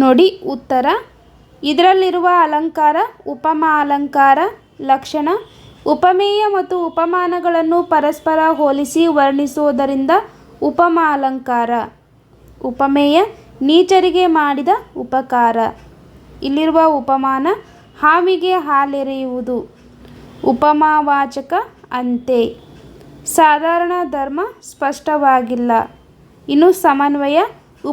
ನೋಡಿ ಉತ್ತರ, ಇದರಲ್ಲಿರುವ ಅಲಂಕಾರ ಉಪಮಾ ಅಲಂಕಾರ. ಲಕ್ಷಣ, ಉಪಮೇಯ ಮತ್ತು ಉಪಮಾನಗಳನ್ನು ಪರಸ್ಪರ ಹೋಲಿಸಿ ವರ್ಣಿಸುವುದರಿಂದ ಉಪಮಾ ಅಲಂಕಾರ. ಉಪಮೇಯ, ನೀಚರಿಗೆ ಮಾಡಿದ ಉಪಕಾರ. ಇಲ್ಲಿರುವ ಉಪಮಾನ ಹಾವಿಗೆ ಹಾಲೆರೆಯುವುದು. ಉಪಮಾವಾಚಕ ಅಂತೆ. ಸಾಧಾರಣ ಧರ್ಮ ಸ್ಪಷ್ಟವಾಗಿಲ್ಲ. ಇನ್ನು ಸಮನ್ವಯ,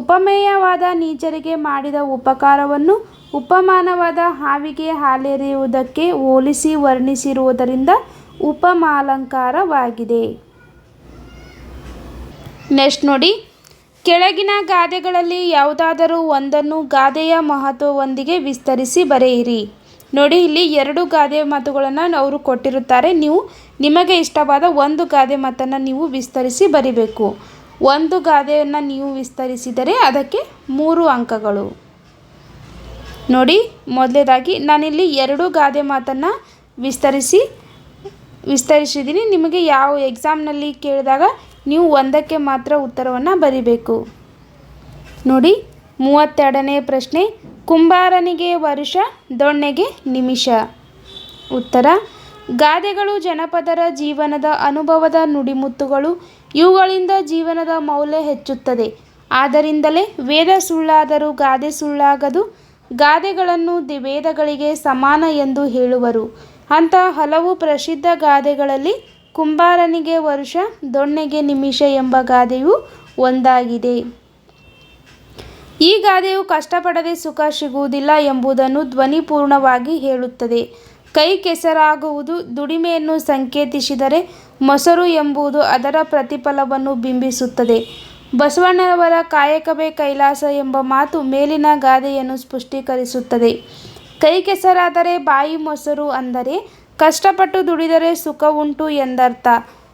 ಉಪಮೇಯವಾದ ನೀಚರಿಗೆ ಮಾಡಿದ ಉಪಕಾರವನ್ನು ಉಪಮಾನವಾದ ಹಾವಿಗೆ ಹಾಲೆರೆಯುವುದಕ್ಕೆ ಹೋಲಿಸಿ ವರ್ಣಿಸಿರುವುದರಿಂದ ಉಪಮಾಲಂಕಾರವಾಗಿದೆ. ನೆಕ್ಸ್ಟ್ ನೋಡಿ, ಕೆಳಗಿನ ಗಾದೆಗಳಲ್ಲಿ ಯಾವುದಾದರೂ ಒಂದನ್ನು ಗಾದೆಯ ಮಹತ್ವದೊಂದಿಗೆ ವಿಸ್ತರಿಸಿ ಬರೆಯಿರಿ. ನೋಡಿ, ಇಲ್ಲಿ 2 ಗಾದೆ ಮಾತುಗಳನ್ನು ಅವರು ಕೊಟ್ಟಿರುತ್ತಾರೆ. ನೀವು ನಿಮಗೆ ಇಷ್ಟವಾದ ಒಂದು ಗಾದೆ ಮಾತನ್ನು ನೀವು ವಿಸ್ತರಿಸಿ ಬರಿಬೇಕು. ಒಂದು ಗಾದೆಯನ್ನು ನೀವು ವಿಸ್ತರಿಸಿದರೆ ಅದಕ್ಕೆ 3 ಅಂಕಗಳು. ನೋಡಿ, ಮೊದಲನೇದಾಗಿ ನಾನಿಲ್ಲಿ 2 ಗಾದೆ ಮಾತನ್ನು ವಿಸ್ತರಿಸಿದ್ದೀನಿ. ನಿಮಗೆ ಯಾವ ಎಕ್ಸಾಮ್ನಲ್ಲಿ ಕೇಳಿದಾಗ ನೀವು ಒಂದಕ್ಕೆ ಮಾತ್ರ ಉತ್ತರವನ್ನು ಬರಿಬೇಕು. ನೋಡಿ, 32ನೇ ಪ್ರಶ್ನೆ, ಕುಂಬಾರನಿಗೆ ವರುಷ, ದೊಣ್ಣೆಗೆ ನಿಮಿಷ. ಉತ್ತರ, ಗಾದೆಗಳು ಜನಪದರ ಜೀವನದ ಅನುಭವದ ನುಡಿಮುತ್ತುಗಳು. ಇವುಗಳಿಂದ ಜೀವನದ ಮೌಲ್ಯ ಹೆಚ್ಚುತ್ತದೆ. ಆದ್ದರಿಂದಲೇ ವೇದ ಸುಳ್ಳಾದರೂ ಗಾದೆ ಸುಳ್ಳಾಗದು. ಗಾದೆಗಳನ್ನು ವೇದಗಳಿಗೆ ಸಮಾನ ಎಂದು ಹೇಳುವರು. ಅಂಥ ಹಲವು ಪ್ರಸಿದ್ಧ ಗಾದೆಗಳಲ್ಲಿ ಕುಂಬಾರನಿಗೆ ವರುಷ, ದೊಣ್ಣೆಗೆ ನಿಮಿಷ ಎಂಬ ಗಾದೆಯು ಒಂದಾಗಿದೆ. ಈ ಗಾದೆಯು ಕಷ್ಟಪಡದೆ ಸುಖ ಸಿಗುವುದಿಲ್ಲ ಎಂಬುದನ್ನು ಧ್ವನಿಪೂರ್ಣವಾಗಿ ಹೇಳುತ್ತದೆ. ಕೈ ಕೆಸರಾಗುವುದು ದುಡಿಮೆಯನ್ನು ಸಂಕೇತಿಸಿದರೆ, ಮೊಸರು ಎಂಬುದು ಅದರ ಪ್ರತಿಫಲವನ್ನು ಬಿಂಬಿಸುತ್ತದೆ. ಬಸವಣ್ಣನವರ ಕಾಯಕವೇ ಕೈಲಾಸ ಎಂಬ ಮಾತು ಮೇಲಿನ ಗಾದೆಯನ್ನು ಸ್ಪಷ್ಟೀಕರಿಸುತ್ತದೆ. ಕೈ ಕೆಸರಾದರೆ ಬಾಯಿ ಮೊಸರು ಅಂದರೆ ಕಷ್ಟಪಟ್ಟು ದುಡಿದರೆ ಸುಖ ಉಂಟು ಎಂದರ್ಥ.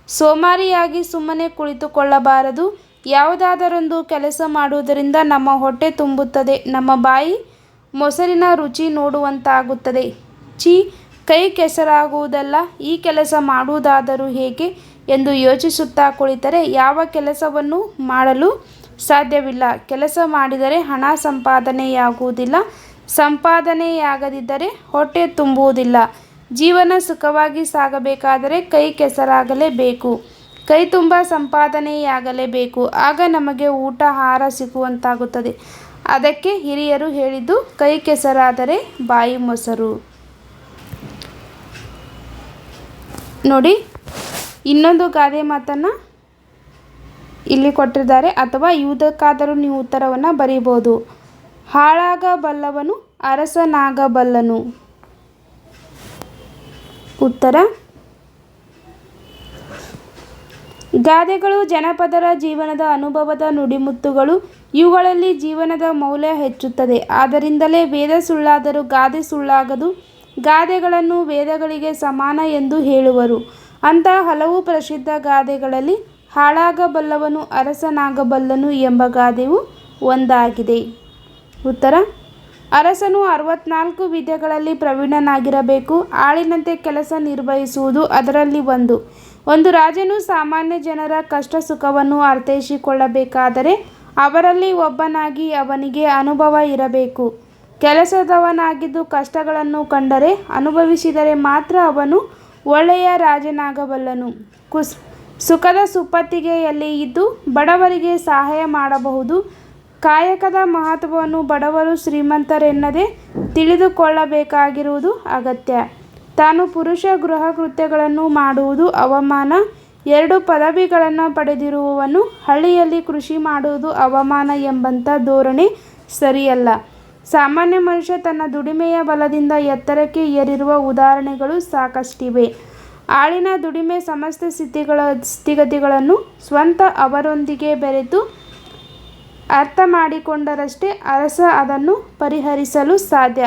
ಸೋಮಾರಿಯಾಗಿ ಸುಮ್ಮನೆ ಕುಳಿತುಕೊಳ್ಳಬಾರದು. ಯಾವುದಾದರೊಂದು ಕೆಲಸ ಮಾಡುವುದರಿಂದ ನಮ್ಮ ಹೊಟ್ಟೆ ತುಂಬುತ್ತದೆ, ನಮ್ಮ ಬಾಯಿ ಮೊಸರಿನ ರುಚಿ ನೋಡುವಂತಾಗುತ್ತದೆ. ಕೈ ಕೆಸರಾಗುವುದಲ್ಲ, ಈ ಕೆಲಸ ಮಾಡುವುದಾದರೂ ಹೇಗೆ, ಎಂದು ಯೋಚಿಸುತ್ತಾ ಕುಳಿತರೆ ಯಾವ ಕೆಲಸವನ್ನು ಮಾಡಲು ಸಾಧ್ಯವಿಲ್ಲ. ಕೆಲಸ ಮಾಡಿದರೆ ಹಣ ಸಂಪಾದನೆಯಾಗುವುದಿಲ್ಲ. ಸಂಪಾದನೆಯಾಗದಿದ್ದರೆ ಹೊಟ್ಟೆ ತುಂಬುವುದಿಲ್ಲ. ಜೀವನ ಸುಖವಾಗಿ ಸಾಗಬೇಕಾದರೆ ಕೈ ಕೆಸರಾಗಲೇಬೇಕು. ಕೈ ತುಂಬ ಸಂಪಾದನೆಯಾಗಲೇಬೇಕು. ಆಗ ನಮಗೆ ಊಟ ಆಹಾರ ಸಿಗುವಂತಾಗುತ್ತದೆ. ಅದಕ್ಕೆ ಹಿರಿಯರು ಹೇಳಿದ್ದು ಕೈ ಕೆಸರಾದರೆ ಬಾಯಿ ಮೊಸರು. ನೋಡಿ, ಇನ್ನೊಂದು ಗಾದೆ ಮಾತನ್ನು ಇಲ್ಲಿ ಕೊಟ್ಟಿದ್ದಾರೆ, ಅಥವಾ ಯಾವುದಕ್ಕಾದರೂ ನೀವು ಉತ್ತರವನ್ನು ಬರೀಬೋದು. ಹಾಳಾಗಬಲ್ಲವನು ಅರಸನಾಗಬಲ್ಲನು. ಉತ್ತರ ಗಾದೆಗಳು ಜನಪದರ ಜೀವನದ ಅನುಭವದ ನುಡಿಮುತ್ತುಗಳು. ಇವುಗಳಲ್ಲಿ ಜೀವನದ ಮೌಲ್ಯ ಹೆಚ್ಚುತ್ತದೆ. ಆದ್ದರಿಂದಲೇ ವೇದ ಸುಳ್ಳಾದರೂ ಗಾದೆ ಸುಳ್ಳಾಗದು. ಗಾದೆಗಳನ್ನು ವೇದಗಳಿಗೆ ಸಮಾನ ಎಂದು ಹೇಳುವರು. ಅಂತಹ ಹಲವು ಪ್ರಸಿದ್ಧ ಗಾದೆಗಳಲ್ಲಿ ಹಾಳಾಗಬಲ್ಲವನು ಅರಸನಾಗಬಲ್ಲನು ಎಂಬ ಗಾದೆಯು ಒಂದಾಗಿದೆ. ಉತ್ತರ ಅರಸನು 64 ವಿದ್ಯೆಗಳಲ್ಲಿ ಪ್ರವೀಣನಾಗಿರಬೇಕು. ಆಳಿನಂತೆ ಕೆಲಸ ನಿರ್ವಹಿಸುವುದು ಅದರಲ್ಲಿ ಒಂದು. ಒಂದು ರಾಜನು ಸಾಮಾನ್ಯ ಜನರ ಕಷ್ಟ ಸುಖವನ್ನು ಅರ್ಥೈಸಿಕೊಳ್ಳಬೇಕಾದರೆ ಅವರಲ್ಲಿ ಒಬ್ಬನಾಗಿ ಅವನಿಗೆ ಅನುಭವ ಇರಬೇಕು. ಕೆಲಸದವನಾಗಿದ್ದು ಕಷ್ಟಗಳನ್ನು ಕಂಡರೆ ಅನುಭವಿಸಿದರೆ ಮಾತ್ರ ಅವನು ಒಳ್ಳೆಯ ರಾಜನಾಗಬಲ್ಲನು. ಸುಖದ ಸುಪ್ಪತ್ತಿಗೆಯಲ್ಲಿ ಇದ್ದು ಬಡವರಿಗೆ ಸಹಾಯ ಮಾಡಬಹುದು. ಕಾಯಕದ ಮಹತ್ವವನ್ನು ಬಡವರು ಶ್ರೀಮಂತರೆನ್ನದೇ ತಿಳಿದುಕೊಳ್ಳಬೇಕಾಗಿರುವುದು ಅಗತ್ಯ. ತಾನು ಪುರುಷ ಗೃಹ ಕೃತ್ಯಗಳನ್ನು ಮಾಡುವುದು ಅವಮಾನ. 2 ಪದವಿಗಳನ್ನು ಪಡೆದಿರುವವನು ಹಳ್ಳಿಯಲ್ಲಿ ಕೃಷಿ ಮಾಡುವುದು ಅವಮಾನ ಎಂಬಂಥ ಧೋರಣೆ ಸರಿಯಲ್ಲ. ಸಾಮಾನ್ಯ ಮನುಷ್ಯ ತನ್ನ ದುಡಿಮೆಯ ಬಲದಿಂದ ಎತ್ತರಕ್ಕೆ ಏರಿರುವ ಉದಾಹರಣೆಗಳು ಸಾಕಷ್ಟಿವೆ. ಆಳಿನ ದುಡಿಮೆ ಸಮಸ್ತ ಸ್ಥಿತಿಗತಿಗಳನ್ನು ಸ್ವಂತ ಅವರೊಂದಿಗೆ ಬೆರೆತು ಅರ್ಥ ಮಾಡಿಕೊಂಡರಷ್ಟೇ ಅರಸ ಅದನ್ನು ಪರಿಹರಿಸಲು ಸಾಧ್ಯ.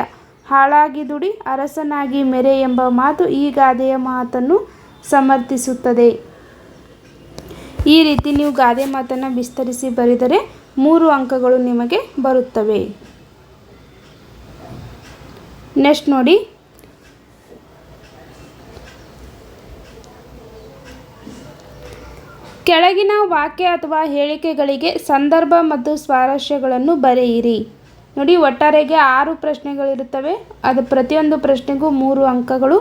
ಹಾಳಾಗಿ ದುಡಿ, ಅರಸನಾಗಿ ಮೆರೆ ಎಂಬ ಮಾತು ಈ ಗಾದೆಯ ಮಾತನ್ನು ಸಮರ್ಥಿಸುತ್ತದೆ. ಈ ರೀತಿ ನೀವು ಗಾದೆ ಮಾತನ್ನು ವಿಸ್ತರಿಸಿ ಬರೆದರೆ 3 ಅಂಕಗಳು ನಿಮಗೆ ಬರುತ್ತವೆ. ನೆಕ್ಸ್ಟ್ ನೋಡಿ, ಕೆಳಗಿನ ವಾಕ್ಯ ಅಥವಾ ಹೇಳಿಕೆಗಳಿಗೆ ಸಂದರ್ಭ ಮತ್ತು ಸ್ವಾರಸ್ಯಗಳನ್ನು ಬರೆಯಿರಿ. ನೋಡಿ, ಒಟ್ಟಾರೆಗೆ 6 ಪ್ರಶ್ನೆಗಳಿರುತ್ತವೆ. ಅದು ಪ್ರತಿಯೊಂದು ಪ್ರಶ್ನೆಗೂ 3 ಅಂಕಗಳು.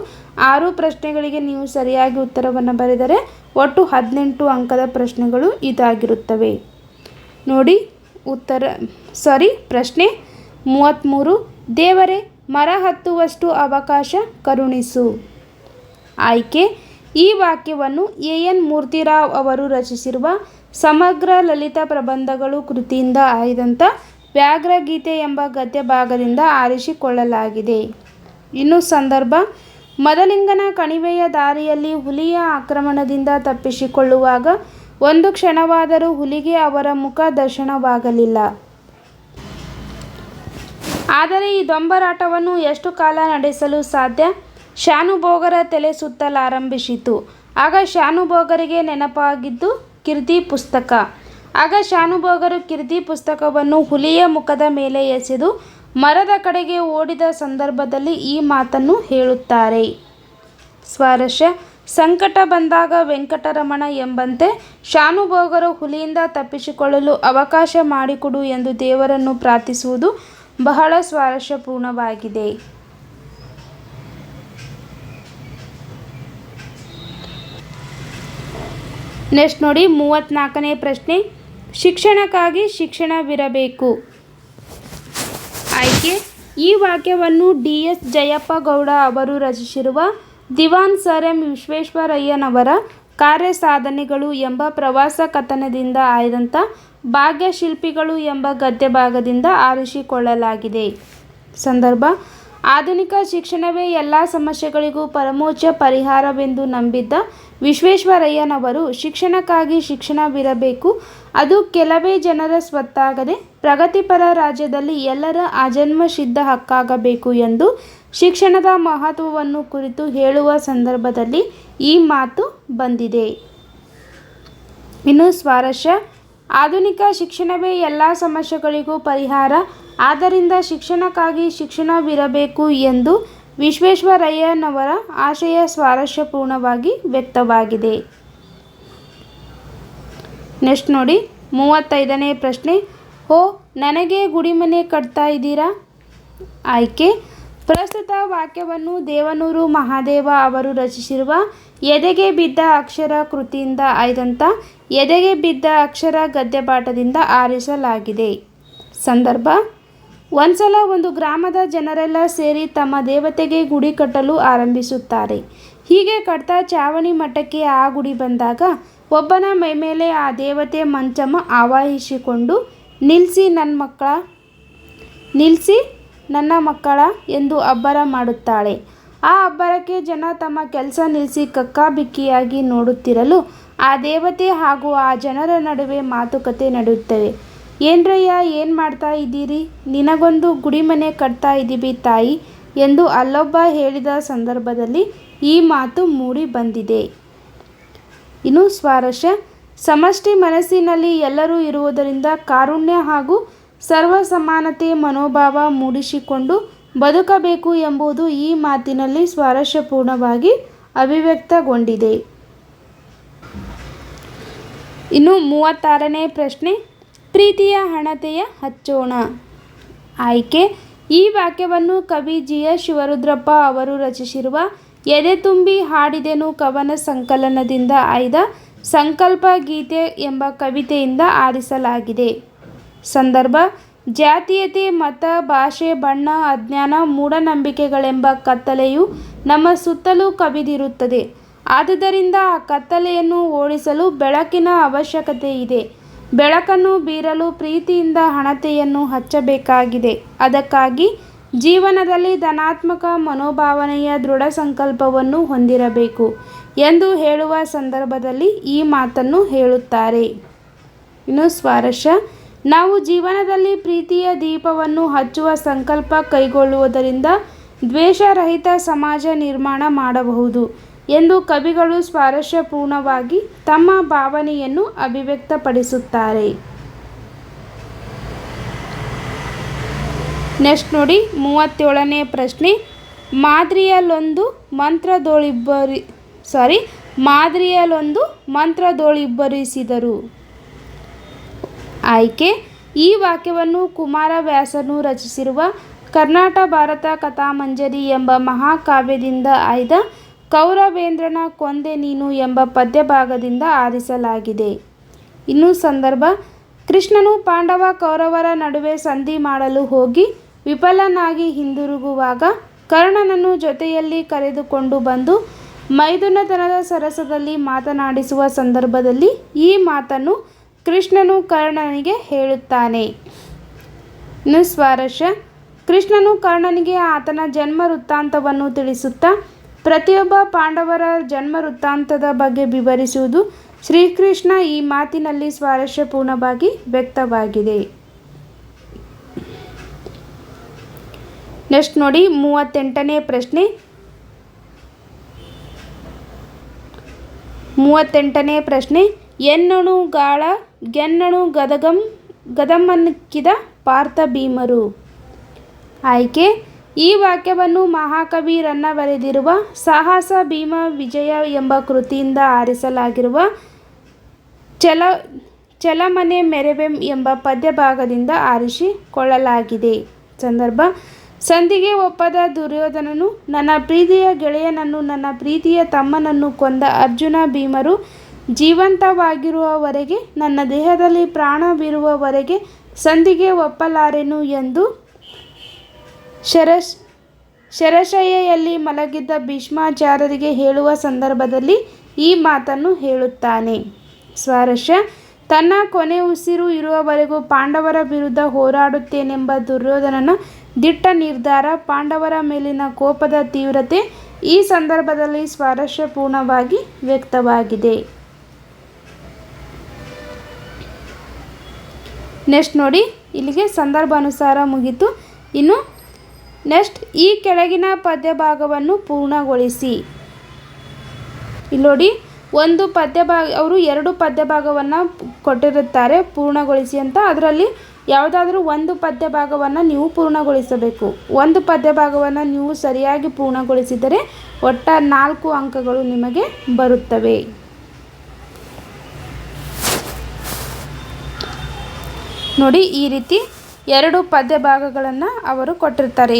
6 ಪ್ರಶ್ನೆಗಳಿಗೆ ನೀವು ಸರಿಯಾಗಿ ಉತ್ತರವನ್ನು ಬರೆದರೆ ಒಟ್ಟು 18 ಅಂಕದ ಪ್ರಶ್ನೆಗಳು ಇದಾಗಿರುತ್ತವೆ. ನೋಡಿ, ಪ್ರಶ್ನೆ 33. ದೇವರೇ, ಮರ ಹತ್ತುವಷ್ಟು ಅವಕಾಶ ಕರುಣಿಸು. ಆಯ್ಕೆ: ಈ ವಾಕ್ಯವನ್ನು ಎನ್ ಮೂರ್ತಿರಾವ್ ಅವರು ರಚಿಸಿರುವ ಸಮಗ್ರ ಲಲಿತ ಪ್ರಬಂಧಗಳು ಕೃತಿಯಿಂದ ಆಯ್ದಂಥ ವ್ಯಾಘ್ರಗೀತೆ ಎಂಬ ಗದ್ಯ ಭಾಗದಿಂದ ಆರಿಸಿಕೊಳ್ಳಲಾಗಿದೆ. ಇನ್ನು ಸಂದರ್ಭ: ಮದಲಿಂಗನ ಕಣಿವೆಯ ದಾರಿಯಲ್ಲಿ ಹುಲಿಯ ಆಕ್ರಮಣದಿಂದ ತಪ್ಪಿಸಿಕೊಳ್ಳುವಾಗ ಒಂದು ಕ್ಷಣವಾದರೂ ಹುಲಿಗೆ ಅವರ ಮುಖ ದರ್ಶನವಾಗಲಿಲ್ಲ. ಆದರೆ ಈ ದೊಂಬರಾಟವನ್ನು ಎಷ್ಟು ಕಾಲ ನಡೆಸಲು ಸಾಧ್ಯ? ಶಾನುಭೋಗರ ತಲೆ ಸುತ್ತಲಾರಂಭಿಸಿತು. ಆಗ ಶಾನುಭೋಗರಿಗೆ ನೆನಪಾಗಿದ್ದು ಕೀರ್ತಿ ಪುಸ್ತಕ. ಆಗ ಶಾನುಭೋಗರು ಕೀರ್ತಿ ಪುಸ್ತಕವನ್ನು ಹುಲಿಯ ಮುಖದ ಮೇಲೆ ಎಸೆದು ಮರದ ಕಡೆಗೆ ಓಡಿದ ಸಂದರ್ಭದಲ್ಲಿ ಈ ಮಾತನ್ನು ಹೇಳುತ್ತಾರೆ. ಸ್ವಾರಸ್ಯ: ಸಂಕಟ ಬಂದಾಗ ವೆಂಕಟರಮಣ ಎಂಬಂತೆ ಶಾನುಭೋಗರು ಹುಲಿಯಿಂದ ತಪ್ಪಿಸಿಕೊಳ್ಳಲು ಅವಕಾಶ ಮಾಡಿಕೊಡು ಎಂದು ದೇವರನ್ನು ಪ್ರಾರ್ಥಿಸುವುದು ಬಹಳ ಸ್ವಾರಸ್ಯಪೂರ್ಣವಾಗಿದೆ. ನೆಕ್ಸ್ಟ್ ನೋಡಿ, 34ನೇ ಪ್ರಶ್ನೆ. ಶಿಕ್ಷಣಕ್ಕಾಗಿ ಶಿಕ್ಷಣವಿರಬೇಕು. ಆಯ್ಕೆ: ಈ ವಾಕ್ಯವನ್ನು ಡಿ.ಎಸ್. ಜಯಪ್ಪ ಗೌಡ ಅವರು ರಚಿಸಿರುವ ದಿವಾನ್ ಸರ್ ಎಂ ವಿಶ್ವೇಶ್ವರಯ್ಯನವರ ಕಾರ್ಯಸಾಧನೆಗಳು ಎಂಬ ಪ್ರವಾಸ ಕಥನದಿಂದ ಆಯ್ದಂಥ ಭಾಗ್ಯಶಿಲ್ಪಿಗಳು ಎಂಬ ಗದ್ಯ ಭಾಗದಿಂದ ಆರಿಸಿಕೊಳ್ಳಲಾಗಿದೆ. ಸಂದರ್ಭ: ಆಧುನಿಕ ಶಿಕ್ಷಣವೇ ಎಲ್ಲ ಸಮಸ್ಯೆಗಳಿಗೂ ಪರಮೋಚ್ಚ ಪರಿಹಾರವೆಂದು ನಂಬಿದ್ದ ವಿಶ್ವೇಶ್ವರಯ್ಯನವರು ಶಿಕ್ಷಣಕ್ಕಾಗಿ ಶಿಕ್ಷಣವಿರಬೇಕು, ಅದು ಕೆಲವೇ ಜನರ ಸ್ವತ್ತಾಗದೆ ಪ್ರಗತಿಪರ ರಾಜ್ಯದಲ್ಲಿ ಎಲ್ಲರ ಆಜನ್ಮಸಿದ್ಧ ಹಕ್ಕಾಗಬೇಕು ಎಂದು ಶಿಕ್ಷಣದ ಮಹತ್ವವನ್ನು ಕುರಿತು ಹೇಳುವ ಸಂದರ್ಭದಲ್ಲಿ ಈ ಮಾತು ಬಂದಿದೆ. ಇನ್ನು ಸ್ವಾರಸ್ಯ: ಆಧುನಿಕ ಶಿಕ್ಷಣವೇ ಎಲ್ಲ ಸಮಸ್ಯೆಗಳಿಗೂ ಪರಿಹಾರ, ಆದ್ದರಿಂದ ಶಿಕ್ಷಣಕ್ಕಾಗಿ ಶಿಕ್ಷಣವಿರಬೇಕು ಎಂದು ವಿಶ್ವೇಶ್ವರಯ್ಯನವರ ಆಶಯ ಸ್ವಾರಸ್ಯಪೂರ್ಣವಾಗಿ ವ್ಯಕ್ತವಾಗಿದೆ. ನೆಕ್ಸ್ಟ್ ನೋಡಿ 35ನೇ ಪ್ರಶ್ನೆ. ಓ ನನಗೆ ಗುಡಿಮನೆ ಕಟ್ತಾ ಇದ್ದೀರಾ? ಆಯ್ಕೆ. ಪ್ರಸ್ತುತ ವಾಕ್ಯವನ್ನು ದೇವನೂರು ಮಹಾದೇವ ಅವರು ರಚಿಸಿರುವ ಎದೆಗೆ ಬಿದ್ದ ಅಕ್ಷರ ಕೃತಿಯಿಂದ ಆಯ್ದಂಥ ಎದೆಗೆ ಬಿದ್ದ ಅಕ್ಷರ ಗದ್ಯಪಾಠದಿಂದ ಆರಿಸಲಾಗಿದೆ. ಸಂದರ್ಭ: ಒಂದ್ಸಲ ಒಂದು ಗ್ರಾಮದ ಜನರೆಲ್ಲ ಸೇರಿ ತಮ್ಮ ದೇವತೆಗೆ ಗುಡಿ ಕಟ್ಟಲು ಆರಂಭಿಸುತ್ತಾರೆ. ಹೀಗೆ ಕಟ್ತಾ ಚಾವಣಿ ಮಟ್ಟಕ್ಕೆ ಆ ಗುಡಿ ಬಂದಾಗ ಒಬ್ಬನ ಮೈಮೇಲೆ ಆ ದೇವತೆ ಮಂಚಮ್ಮ ಆವಾಹಿಸಿಕೊಂಡು ನಿಲ್ಲಿಸಿ ನನ್ನ ಮಕ್ಕಳ ಎಂದು ಅಬ್ಬರ ಮಾಡುತ್ತಾಳೆ. ಆ ಅಬ್ಬರಕ್ಕೆ ಜನ ತಮ್ಮ ಕೆಲಸ ನಿಲ್ಲಿಸಿ ಕಕ್ಕಾಬಿಕ್ಕಿಯಾಗಿ ನೋಡುತ್ತಿರಲು ಆ ದೇವತೆ ಹಾಗೂ ಆ ಜನರ ನಡುವೆ ಮಾತುಕತೆ ನಡೆಯುತ್ತವೆ. ಏನ್ರಯ್ಯ, ಏನು ಮಾಡ್ತಾ ಇದ್ದೀರಿ? ನಿನಗೊಂದು ಗುಡಿಮನೆ ಕಟ್ತಾ ಇದ್ದೀವಿ ತಾಯಿ ಎಂದು ಅಲ್ಲೊಬ್ಬ ಹೇಳಿದ ಸಂದರ್ಭದಲ್ಲಿ ಈ ಮಾತು ಮೂಡಿ ಬಂದಿದೆ. ಇನ್ನು ಸ್ವಾರಸ್ಯ: ಸಮಷ್ಟಿ ಮನಸ್ಸಿನಲ್ಲಿ ಎಲ್ಲರೂ ಇರುವುದರಿಂದ ಕಾರುಣ್ಯ ಹಾಗೂ ಸರ್ವ ಸಮಾನತೆ ಮನೋಭಾವ ಮೂಡಿಸಿಕೊಂಡು ಬದುಕಬೇಕು ಎಂಬುದು ಈ ಮಾತಿನಲ್ಲಿ ಸ್ವಾರಸ್ಯಪೂರ್ಣವಾಗಿ ಅಭಿವ್ಯಕ್ತಗೊಂಡಿದೆ. ಇನ್ನು 36ನೇ ಪ್ರಶ್ನೆ. ಪ್ರೀತಿಯ ಹಣತೆಯ ಹಚ್ಚೋಣ. ಆಯ್ಕೆ. ಈ ವಾಕ್ಯವನ್ನು ಕವಿ ಜಿ.ಎಸ್. ಶಿವರುದ್ರಪ್ಪ ಅವರು ರಚಿಸಿರುವ ಎದೆ ತುಂಬಿ ಹಾಡಿದೆನು ಕವನ ಸಂಕಲನದಿಂದ ಆಯ್ದ ಸಂಕಲ್ಪ ಗೀತೆ ಎಂಬ ಕವಿತೆಯಿಂದ ಆರಿಸಲಾಗಿದೆ. ಸಂದರ್ಭ: ಜಾತೀಯತೆ, ಮತ, ಭಾಷೆ, ಬಣ್ಣ, ಅಜ್ಞಾನ, ಮೂಢನಂಬಿಕೆಗಳೆಂಬ ಕತ್ತಲೆಯು ನಮ್ಮ ಸುತ್ತಲೂ ಕವಿದಿರುತ್ತದೆ. ಆದುದರಿಂದ ಆ ಕತ್ತಲೆಯನ್ನು ಓಡಿಸಲು ಬೆಳಕಿನ ಅವಶ್ಯಕತೆ ಇದೆ. ಬೆಳಕನ್ನು ಬೀರಲು ಪ್ರೀತಿಯಿಂದ ಹಣತೆಯನ್ನು ಹಚ್ಚಬೇಕಾಗಿದೆ. ಅದಕ್ಕಾಗಿ ಜೀವನದಲ್ಲಿ ಧನಾತ್ಮಕ ಮನೋಭಾವನೆಯ ದೃಢ ಸಂಕಲ್ಪವನ್ನು ಹೊಂದಿರಬೇಕು ಎಂದು ಹೇಳುವ ಸಂದರ್ಭದಲ್ಲಿ ಈ ಮಾತನ್ನು ಹೇಳುತ್ತಾರೆ. ಇನ್ನು ಸ್ವಾರಸ್ಯ: ನಾವು ಜೀವನದಲ್ಲಿ ಪ್ರೀತಿಯ ದೀಪವನ್ನು ಹಚ್ಚುವ ಸಂಕಲ್ಪ ಕೈಗೊಳ್ಳುವುದರಿಂದ ದ್ವೇಷರಹಿತ ಸಮಾಜ ನಿರ್ಮಾಣ ಮಾಡಬಹುದು ಎಂದು ಕವಿಗಳು ಸ್ವಾರಸ್ಯಪೂರ್ಣವಾಗಿ ತಮ್ಮ ಭಾವನೆಯನ್ನು ಅಭಿವ್ಯಕ್ತಪಡಿಸುತ್ತಾರೆ. ನೆಕ್ಸ್ಟ್ ನೋಡಿ 37ನೇ ಪ್ರಶ್ನೆ. ಮಾದ್ರಿಯಲ್ಲೊಂದು ಮಂತ್ರದೊಳಿಬ್ಬರಿಸಿದರು. ಆಯ್ಕೆ. ಈ ವಾಕ್ಯವನ್ನು ಕುಮಾರವ್ಯಾಸನು ರಚಿಸಿರುವ ಕರ್ನಾಟ ಭಾರತ ಕಥಾಮಂಜರಿ ಎಂಬ ಮಹಾಕಾವ್ಯದಿಂದ ಆಯ್ದ ಕೌರವೇಂದ್ರನ ಕೊಂದೆ ನೀನು ಎಂಬ ಪದ್ಯಭಾಗದಿಂದ ಆರಿಸಲಾಗಿದೆ. ಇನ್ನು ಸಂದರ್ಭ: ಕೃಷ್ಣನು ಪಾಂಡವ ಕೌರವರ ನಡುವೆ ಸಂಧಿ ಮಾಡಲು ಹೋಗಿ ವಿಫಲನಾಗಿ ಹಿಂದಿರುಗುವಾಗ ಕರ್ಣನನ್ನು ಜೊತೆಯಲ್ಲಿ ಕರೆದುಕೊಂಡು ಬಂದು ಮೈದುನತನದ ಸರಸದಲ್ಲಿ ಮಾತನಾಡಿಸುವ ಸಂದರ್ಭದಲ್ಲಿ ಈ ಮಾತನ್ನು ಕೃಷ್ಣನು ಕರ್ಣನಿಗೆ ಹೇಳುತ್ತಾನೆ. ಇನ್ನು ಸ್ವಾರಸ್ಯ: ಕೃಷ್ಣನು ಕರ್ಣನಿಗೆ ಆತನ ಜನ್ಮ ವೃತ್ತಾಂತವನ್ನು ತಿಳಿಸುತ್ತಾ ಪ್ರತಿಯೊಬ್ಬ ಪಾಂಡವರ ಜನ್ಮ ವೃತ್ತಾಂತದ ಬಗ್ಗೆ ವಿವರಿಸುವುದು ಶ್ರೀಕೃಷ್ಣ ಈ ಮಾತಿನಲ್ಲಿ ಸ್ವಾರಸ್ಯಪೂರ್ಣವಾಗಿ ವ್ಯಕ್ತವಾಗಿದೆ. ನೆಕ್ಸ್ಟ್ ನೋಡಿ 38ನೇ ಪ್ರಶ್ನೆ. 38ನೇ ಪ್ರಶ್ನೆ. ಎನ್ನಣು ಗಾಳ ಗೆನ್ನಣು ಗದಮನ್ಕಿದ ಪಾರ್ಥ ಭೀಮರು. ಆಯ್ಕೆ. ಈ ವಾಕ್ಯವನ್ನು ಮಹಾಕವಿ ರನ್ನ ಬರೆದಿರುವ ಸಾಹಸ ಭೀಮ ವಿಜಯ ಎಂಬ ಕೃತಿಯಿಂದ ಆರಿಸಲಾಗಿರುವ ಚಲಮನೆ ಮೆರೆವೆಂ ಎಂಬ ಪದ್ಯಭಾಗದಿಂದ ಆರಿಸಿಕೊಳ್ಳಲಾಗಿದೆ. ಸಂದರ್ಭ: ಸಂಧಿಗೆ ಒಪ್ಪದ ದುರ್ಯೋಧನನು ನನ್ನ ಪ್ರೀತಿಯ ಗೆಳೆಯನನ್ನು ನನ್ನ ಪ್ರೀತಿಯ ತಮ್ಮನನ್ನು ಕೊಂದ ಅರ್ಜುನ ಭೀಮರು ಜೀವಂತವಾಗಿರುವವರೆಗೆ ನನ್ನ ದೇಹದಲ್ಲಿ ಪ್ರಾಣವಿರುವವರೆಗೆ ಸಂಧಿಗೆ ಒಪ್ಪಲಾರೆನು ಎಂದು ಶರಶಯ್ಯಲ್ಲಿ ಮಲಗಿದ್ದ ಭೀಷ್ಮಾಚಾರ್ಯರಿಗೆ ಹೇಳುವ ಸಂದರ್ಭದಲ್ಲಿ ಈ ಮಾತನ್ನು ಹೇಳುತ್ತಾನೆ. ಸ್ವಾರಸ್ಯ: ತನ್ನ ಕೊನೆ ಉಸಿರು ಇರುವವರೆಗೂ ಪಾಂಡವರ ವಿರುದ್ಧ ಹೋರಾಡುತ್ತೇನೆಂಬ ದುರ್ಯೋಧನನ ದಿಟ್ಟ ನಿರ್ಧಾರ, ಪಾಂಡವರ ಮೇಲಿನ ಕೋಪದ ತೀವ್ರತೆ ಈ ಸಂದರ್ಭದಲ್ಲಿ ಸ್ವಾರಸ್ಯಪೂರ್ಣವಾಗಿ ವ್ಯಕ್ತವಾಗಿದೆ. ನೆಕ್ಸ್ಟ್ ನೋಡಿ, ಇಲ್ಲಿಗೆ ಸಂದರ್ಭಾನುಸಾರ ಮುಗಿತು. ಇನ್ನು ನೆಕ್ಸ್ಟ್ ಈ ಕೆಳಗಿನ ಪದ್ಯಭಾಗವನ್ನು ಪೂರ್ಣಗೊಳಿಸಿ. ಇಲ್ಲಿ ನೋಡಿ, ಒಂದು ಪದ್ಯಭಾಗ ಅವರು 2 ಪದ್ಯಭಾಗವನ್ನು ಕೊಟ್ಟಿರುತ್ತಾರೆ ಪೂರ್ಣಗೊಳಿಸಿ ಅಂತ. ಅದರಲ್ಲಿ ಯಾವುದಾದ್ರೂ ಒಂದು ಪದ್ಯಭಾಗವನ್ನು ನೀವು ಪೂರ್ಣಗೊಳಿಸಬೇಕು. ಒಂದು ಪದ್ಯಭಾಗವನ್ನು ನೀವು ಸರಿಯಾಗಿ ಪೂರ್ಣಗೊಳಿಸಿದರೆ ಒಟ್ಟ 4 ಅಂಕಗಳು ನಿಮಗೆ ಬರುತ್ತವೆ. ನೋಡಿ ಈ ರೀತಿ 2 ಪದ್ಯ ಭಾಗಗಳನ್ನು ಅವರು ಕೊಟ್ಟಿರ್ತಾರೆ.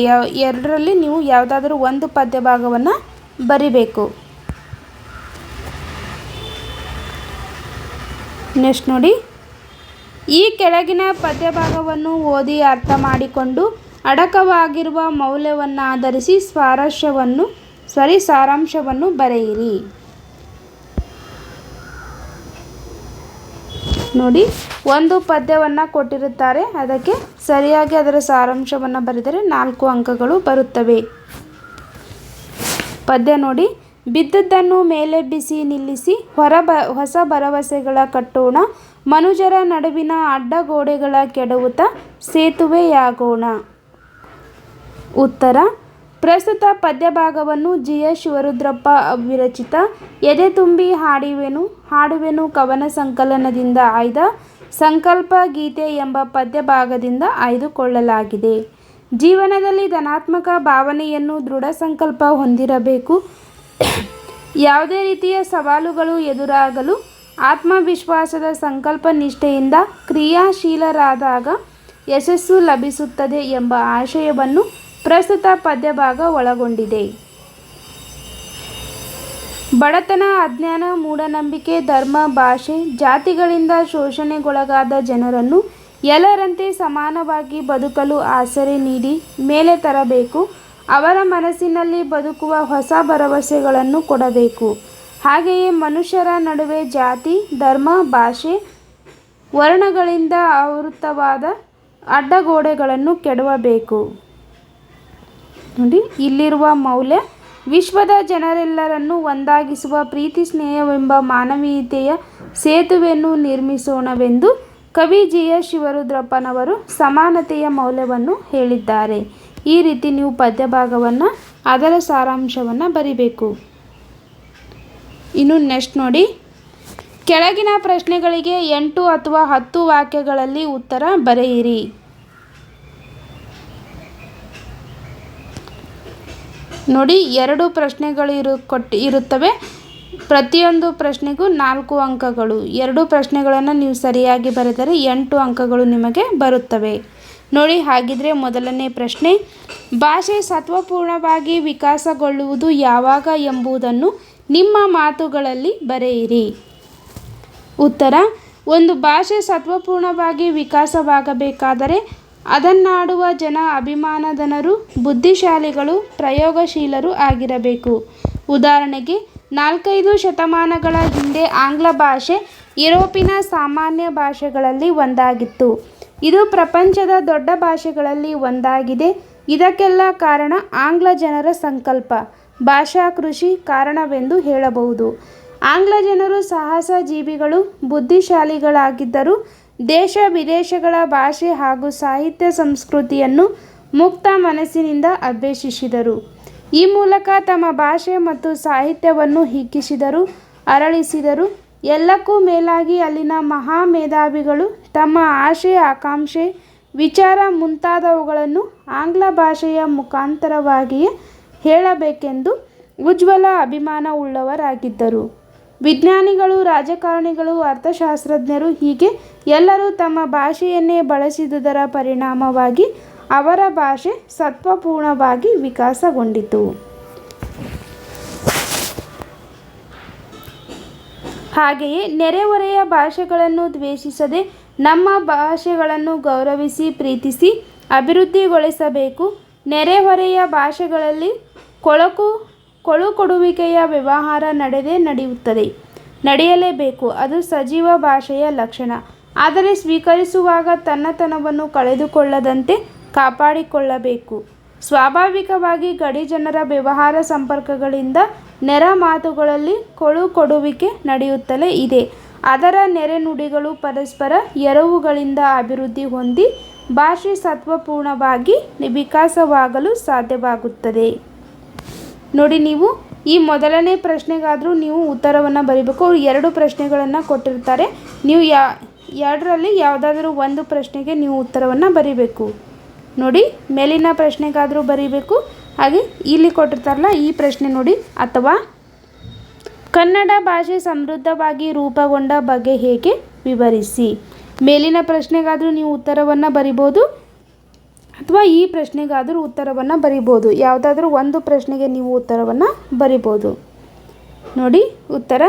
ಎರಡರಲ್ಲಿ ನೀವು ಯಾವುದಾದ್ರೂ ಒಂದು ಪದ್ಯ ಭಾಗವನ್ನು ಬರಿಬೇಕು. ನೆಕ್ಸ್ಟ್ ನೋಡಿ, ಈ ಕೆಳಗಿನ ಪದ್ಯ ಭಾಗವನ್ನು ಓದಿ ಅರ್ಥ ಮಾಡಿಕೊಂಡು ಅಡಕವಾಗಿರುವ ಮೌಲ್ಯವನ್ನಾಧರಿಸಿ ಸಾರಾಂಶವನ್ನು ಬರೆಯಿರಿ. ನೋಡಿ, ಒಂದು ಪದ್ಯವನ್ನು ಕೊಟ್ಟಿರುತ್ತಾರೆ, ಅದಕ್ಕೆ ಸರಿಯಾಗಿ ಅದರ ಸಾರಾಂಶವನ್ನು ಬರೆದರೆ 4 ಅಂಕಗಳು ಬರುತ್ತವೆ. ಪದ್ಯ ನೋಡಿ, ಬಿದ್ದದ್ದನ್ನು ಮೇಲೆಬ್ಬಿಸಿ ನಿಲ್ಲಿಸಿ ಹೊಸ ಭರವಸೆಗಳ ಕಟ್ಟೋಣ, ಮನುಜರ ನಡುವಿನ ಅಡ್ಡಗೋಡೆಗಳ ಕೆಡವುತ್ತಾ ಸೇತುವೆಯಾಗೋಣ. ಉತ್ತರ: ಪ್ರಸ್ತುತ ಪದ್ಯಭಾಗವನ್ನು ಜಿ.ಎಸ್. ಶಿವರುದ್ರಪ್ಪ ವಿರಚಿತ ಎದೆ ತುಂಬಿ ಹಾಡುವೆನು ಕವನ ಸಂಕಲನದಿಂದ ಆಯ್ದ ಸಂಕಲ್ಪ ಗೀತೆ ಎಂಬ ಪದ್ಯಭಾಗದಿಂದ ಆಯ್ದುಕೊಳ್ಳಲಾಗಿದೆ. ಜೀವನದಲ್ಲಿ ಧನಾತ್ಮಕ ಭಾವನೆಯನ್ನು ದೃಢ ಸಂಕಲ್ಪ ಹೊಂದಿರಬೇಕು. ಯಾವುದೇ ರೀತಿಯ ಸವಾಲುಗಳು ಎದುರಾಗಲು ಆತ್ಮವಿಶ್ವಾಸದ ಸಂಕಲ್ಪ ನಿಷ್ಠೆಯಿಂದ ಕ್ರಿಯಾಶೀಲರಾದಾಗ ಯಶಸ್ಸು ಲಭಿಸುತ್ತದೆ ಎಂಬ ಆಶಯವನ್ನು ಪ್ರಸ್ತುತ ಪದ್ಯಭಾಗ ಒಳಗೊಂಡಿದೆ. ಬಡತನ, ಅಜ್ಞಾನ, ಮೂಢನಂಬಿಕೆ, ಧರ್ಮ, ಭಾಷೆ, ಜಾತಿಗಳಿಂದ ಶೋಷಣೆಗೊಳಗಾದ ಜನರನ್ನು ಎಲ್ಲರಂತೆ ಸಮಾನವಾಗಿ ಬದುಕಲು ಆಸರೆ ನೀಡಿ ಮೇಲೆ ತರಬೇಕು. ಅವರ ಮನಸ್ಸಿನಲ್ಲಿ ಬದುಕುವ ಹೊಸ ಭರವಸೆಗಳನ್ನು ಕೊಡಬೇಕು. ಹಾಗೆಯೇ ಮನುಷ್ಯರ ನಡುವೆ ಜಾತಿ, ಧರ್ಮ, ಭಾಷೆ, ವರ್ಣಗಳಿಂದ ಆವೃತವಾದ ಅಡ್ಡಗೋಡೆಗಳನ್ನು ಕೆಡವಬೇಕು. ನೋಡಿ, ಇಲ್ಲಿರುವ ಮೌಲ್ಯ: ವಿಶ್ವದ ಜನರೆಲ್ಲರನ್ನು ಒಂದಾಗಿಸುವ ಪ್ರೀತಿ ಸ್ನೇಹವೆಂಬ ಮಾನವೀಯತೆಯ ಸೇತುವೆಯನ್ನು ನಿರ್ಮಿಸೋಣವೆಂದು ಕವಿ ಜಿ.ಎಸ್. ಶಿವರುದ್ರಪ್ಪನವರು ಸಮಾನತೆಯ ಮೌಲ್ಯವನ್ನು ಹೇಳಿದ್ದಾರೆ. ಈ ರೀತಿ ನೀವು ಪದ್ಯಭಾಗವನ್ನು ಅದರ ಸಾರಾಂಶವನ್ನು ಬರಿಬೇಕು. ಇನ್ನು ನೆಕ್ಸ್ಟ್ ನೋಡಿ, ಕೆಳಗಿನ ಪ್ರಶ್ನೆಗಳಿಗೆ 8 ಅಥವಾ 10 ವಾಕ್ಯಗಳಲ್ಲಿ ಉತ್ತರ ಬರೆಯಿರಿ. ನೋಡಿ, 2 ಪ್ರಶ್ನೆಗಳು ಇರುತ್ತವೆ. ಪ್ರತಿಯೊಂದು ಪ್ರಶ್ನೆಗೂ 4 ಅಂಕಗಳು. 2 ಪ್ರಶ್ನೆಗಳನ್ನು ನೀವು ಸರಿಯಾಗಿ ಬರೆದರೆ 8 ಅಂಕಗಳು ನಿಮಗೆ ಬರುತ್ತವೆ. ನೋಡಿ, ಹಾಗಿದ್ರೆ ಮೊದಲನೇ ಪ್ರಶ್ನೆ: ಭಾಷೆ ಸತ್ವಪೂರ್ಣವಾಗಿ ವಿಕಾಸಗೊಳ್ಳುವುದು ಯಾವಾಗ ಎಂಬುದನ್ನು ನಿಮ್ಮ ಮಾತುಗಳಲ್ಲಿ ಬರೆಯಿರಿ. ಉತ್ತರ: ಒಂದು ಭಾಷೆ ಸತ್ವಪೂರ್ಣವಾಗಿ ವಿಕಾಸವಾಗಬೇಕಾದರೆ ಅದನ್ನಾಡುವ ಜನ ಅಭಿಮಾನಧನರು, ಬುದ್ಧಿಶಾಲಿಗಳು, ಪ್ರಯೋಗಶೀಲರು ಆಗಿರಬೇಕು. ಉದಾಹರಣೆಗೆ, 4-5 ಶತಮಾನಗಳ ಹಿಂದೆ ಆಂಗ್ಲ ಭಾಷೆ ಯುರೋಪಿನ ಸಾಮಾನ್ಯ ಭಾಷೆಗಳಲ್ಲಿ ಒಂದಾಗಿತ್ತು. ಇದು ಪ್ರಪಂಚದ ದೊಡ್ಡ ಭಾಷೆಗಳಲ್ಲಿ ಒಂದಾಗಿದೆ. ಇದಕ್ಕೆಲ್ಲ ಕಾರಣ ಆಂಗ್ಲ ಜನರ ಸಂಕಲ್ಪ, ಭಾಷಾ ಕೃಷಿ ಕಾರಣವೆಂದು ಹೇಳಬಹುದು. ಆಂಗ್ಲ ಜನರು ಸಾಹಸ ಜೀವಿಗಳು, ಬುದ್ಧಿಶಾಲಿಗಳಾಗಿದ್ದರು. ದೇಶ ವಿದೇಶಗಳ ಭಾಷೆ ಹಾಗೂ ಸಾಹಿತ್ಯ ಸಂಸ್ಕೃತಿಯನ್ನು ಮುಕ್ತ ಮನಸ್ಸಿನಿಂದ ಅಭ್ಯಸಿಸಿದರು. ಈ ಮೂಲಕ ತಮ್ಮ ಭಾಷೆ ಮತ್ತು ಸಾಹಿತ್ಯವನ್ನು ಹಿಗ್ಗಿಸಿದರು, ಅರಳಿಸಿದರು. ಎಲ್ಲಕ್ಕೂ ಮೇಲಾಗಿ ಅಲ್ಲಿನ ಮಹಾ ಮೇಧಾವಿಗಳು ತಮ್ಮ ಆಶೆ, ಆಕಾಂಕ್ಷೆ, ವಿಚಾರ ಮುಂತಾದವುಗಳನ್ನು ಆಂಗ್ಲ ಭಾಷೆಯ ಮುಖಾಂತರವಾಗಿಯೇ ಹೇಳಬೇಕೆಂದು ಉಜ್ವಲ ಅಭಿಮಾನವುಳ್ಳವರಾಗಿದ್ದರು. ವಿಜ್ಞಾನಿಗಳು, ರಾಜಕಾರಣಿಗಳು, ಅರ್ಥಶಾಸ್ತ್ರಜ್ಞರು ಹೀಗೆ ಎಲ್ಲರೂ ತಮ್ಮ ಭಾಷೆಯನ್ನೇ ಬಳಸಿದುದರ ಪರಿಣಾಮವಾಗಿ ಅವರ ಭಾಷೆ ಸತ್ವಪೂರ್ಣವಾಗಿ ವಿಕಾಸಗೊಂಡಿತು. ಹಾಗೆಯೇ ನೆರೆಹೊರೆಯ ಭಾಷೆಗಳನ್ನು ದ್ವೇಷಿಸದೆ ನಮ್ಮ ಭಾಷೆಗಳನ್ನು ಗೌರವಿಸಿ ಪ್ರೀತಿಸಿ ಅಭಿವೃದ್ಧಿಗೊಳಿಸಬೇಕು. ನೆರೆಹೊರೆಯ ಭಾಷೆಗಳಲ್ಲಿ ಕೊಡುವಿಕೆಯ ವ್ಯವಹಾರ ನಡೆಯಲೇಬೇಕು. ಅದು ಸಜೀವ ಭಾಷೆಯ ಲಕ್ಷಣ. ಆದರೆ ಸ್ವೀಕರಿಸುವಾಗ ತನ್ನತನವನ್ನು ಕಳೆದುಕೊಳ್ಳದಂತೆ ಕಾಪಾಡಿಕೊಳ್ಳಬೇಕು. ಸ್ವಾಭಾವಿಕವಾಗಿ ಗಡಿ ಜನರ ವ್ಯವಹಾರ ಸಂಪರ್ಕಗಳಿಂದ ನೆರ ಮಾತುಗಳಲ್ಲಿ ಕೊಡುವಿಕೆ ನಡೆಯುತ್ತಲೇ ಇದೆ. ಅದರ ನೆರೆನುಡಿಗಳು ಪರಸ್ಪರ ಎರವುಗಳಿಂದ ಅಭಿವೃದ್ಧಿ ಹೊಂದಿ ಭಾಷೆ ಸತ್ವಪೂರ್ಣವಾಗಿ ವಿಕಾಸವಾಗಲು ಸಾಧ್ಯವಾಗುತ್ತದೆ. ನೋಡಿ, ನೀವು ಈ ಮೊದಲನೇ ಪ್ರಶ್ನೆಗಾದರೂ ನೀವು ಉತ್ತರವನ್ನು ಬರೀಬೇಕು. ಅವರು 2 ಪ್ರಶ್ನೆಗಳನ್ನು ಕೊಟ್ಟಿರ್ತಾರೆ. ನೀವು ಎರಡರಲ್ಲಿ ಯಾವುದಾದ್ರೂ ಒಂದು ಪ್ರಶ್ನೆಗೆ ನೀವು ಉತ್ತರವನ್ನು ಬರೀಬೇಕು. ನೋಡಿ, ಮೇಲಿನ ಪ್ರಶ್ನೆಗಾದರೂ ಬರೀಬೇಕು. ಹಾಗೆ ಇಲ್ಲಿ ಕೊಟ್ಟಿರ್ತಾರಲ್ಲ ಈ ಪ್ರಶ್ನೆ ನೋಡಿ: ಅಥವಾ ಕನ್ನಡ ಭಾಷೆ ಸಮೃದ್ಧವಾಗಿ ರೂಪುಗೊಂಡ ಬಗೆ ಹೇಗೆ ವಿವರಿಸಿ. ಮೇಲಿನ ಪ್ರಶ್ನೆಗಾದರೂ ನೀವು ಉತ್ತರವನ್ನು ಬರಿಬೋದು ಅಥವಾ ಈ ಪ್ರಶ್ನೆಗಾದರೂ ಉತ್ತರವನ್ನು ಬರಿಬೋದು. ಯಾವುದಾದ್ರೂ ಒಂದು ಪ್ರಶ್ನೆಗೆ ನೀವು ಉತ್ತರವನ್ನು ಬರಿಬೋದು. ನೋಡಿ ಉತ್ತರ: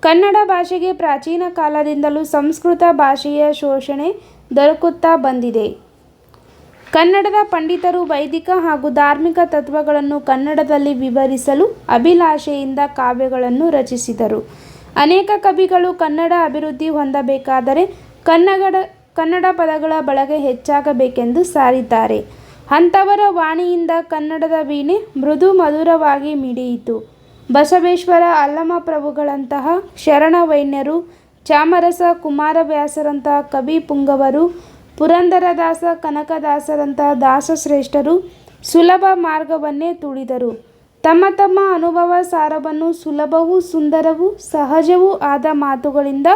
ಕನ್ನಡ ಭಾಷೆಗೆ ಪ್ರಾಚೀನ ಕಾಲದಿಂದಲೂ ಸಂಸ್ಕೃತ ಭಾಷೆಯ ಶೋಷಣೆ ದೊರಕುತ್ತಾ ಬಂದಿದೆ. ಕನ್ನಡದ ಪಂಡಿತರು ವೈದಿಕ ಹಾಗೂ ಧಾರ್ಮಿಕ ತತ್ವಗಳನ್ನು ಕನ್ನಡದಲ್ಲಿ ವಿವರಿಸಲು ಅಭಿಲಾಷೆಯಿಂದ ಕಾವ್ಯಗಳನ್ನು ರಚಿಸಿದರು. ಅನೇಕ ಕವಿಗಳು ಕನ್ನಡ ಅಭಿವೃದ್ಧಿ ಹೊಂದಬೇಕಾದರೆ ಕನ್ನಡ ಪದಗಳ ಬಳಕೆ ಹೆಚ್ಚಾಗಬೇಕೆಂದು ಸಾರಿದ್ದಾರೆ. ಅಂಥವರ ವಾಣಿಯಿಂದ ಕನ್ನಡದ ವೀಣೆ ಮೃದು ಮಧುರವಾಗಿ ಮಿಡಿಯಿತು. ಬಸವೇಶ್ವರ, ಅಲ್ಲಮಪ್ರಭುಗಳಂತಹ ಶರಣವೈನ್ಯರು, ಚಾಮರಸ ಕುಮಾರವ್ಯಾಸರಂತಹ ಕವಿ ಪುಂಗವರು, ಪುರಂದರದಾಸ, ಕನಕದಾಸರಂತಹ ದಾಸಶ್ರೇಷ್ಠರು ಸುಲಭ ಮಾರ್ಗವನ್ನೇ ತುಳಿದರು. ತಮ್ಮ ತಮ್ಮ ಅನುಭವ ಸಾರವನ್ನು ಸುಲಭವೂ ಸುಂದರವೂ ಸಹಜವೂ ಆದ ಮಾತುಗಳಿಂದ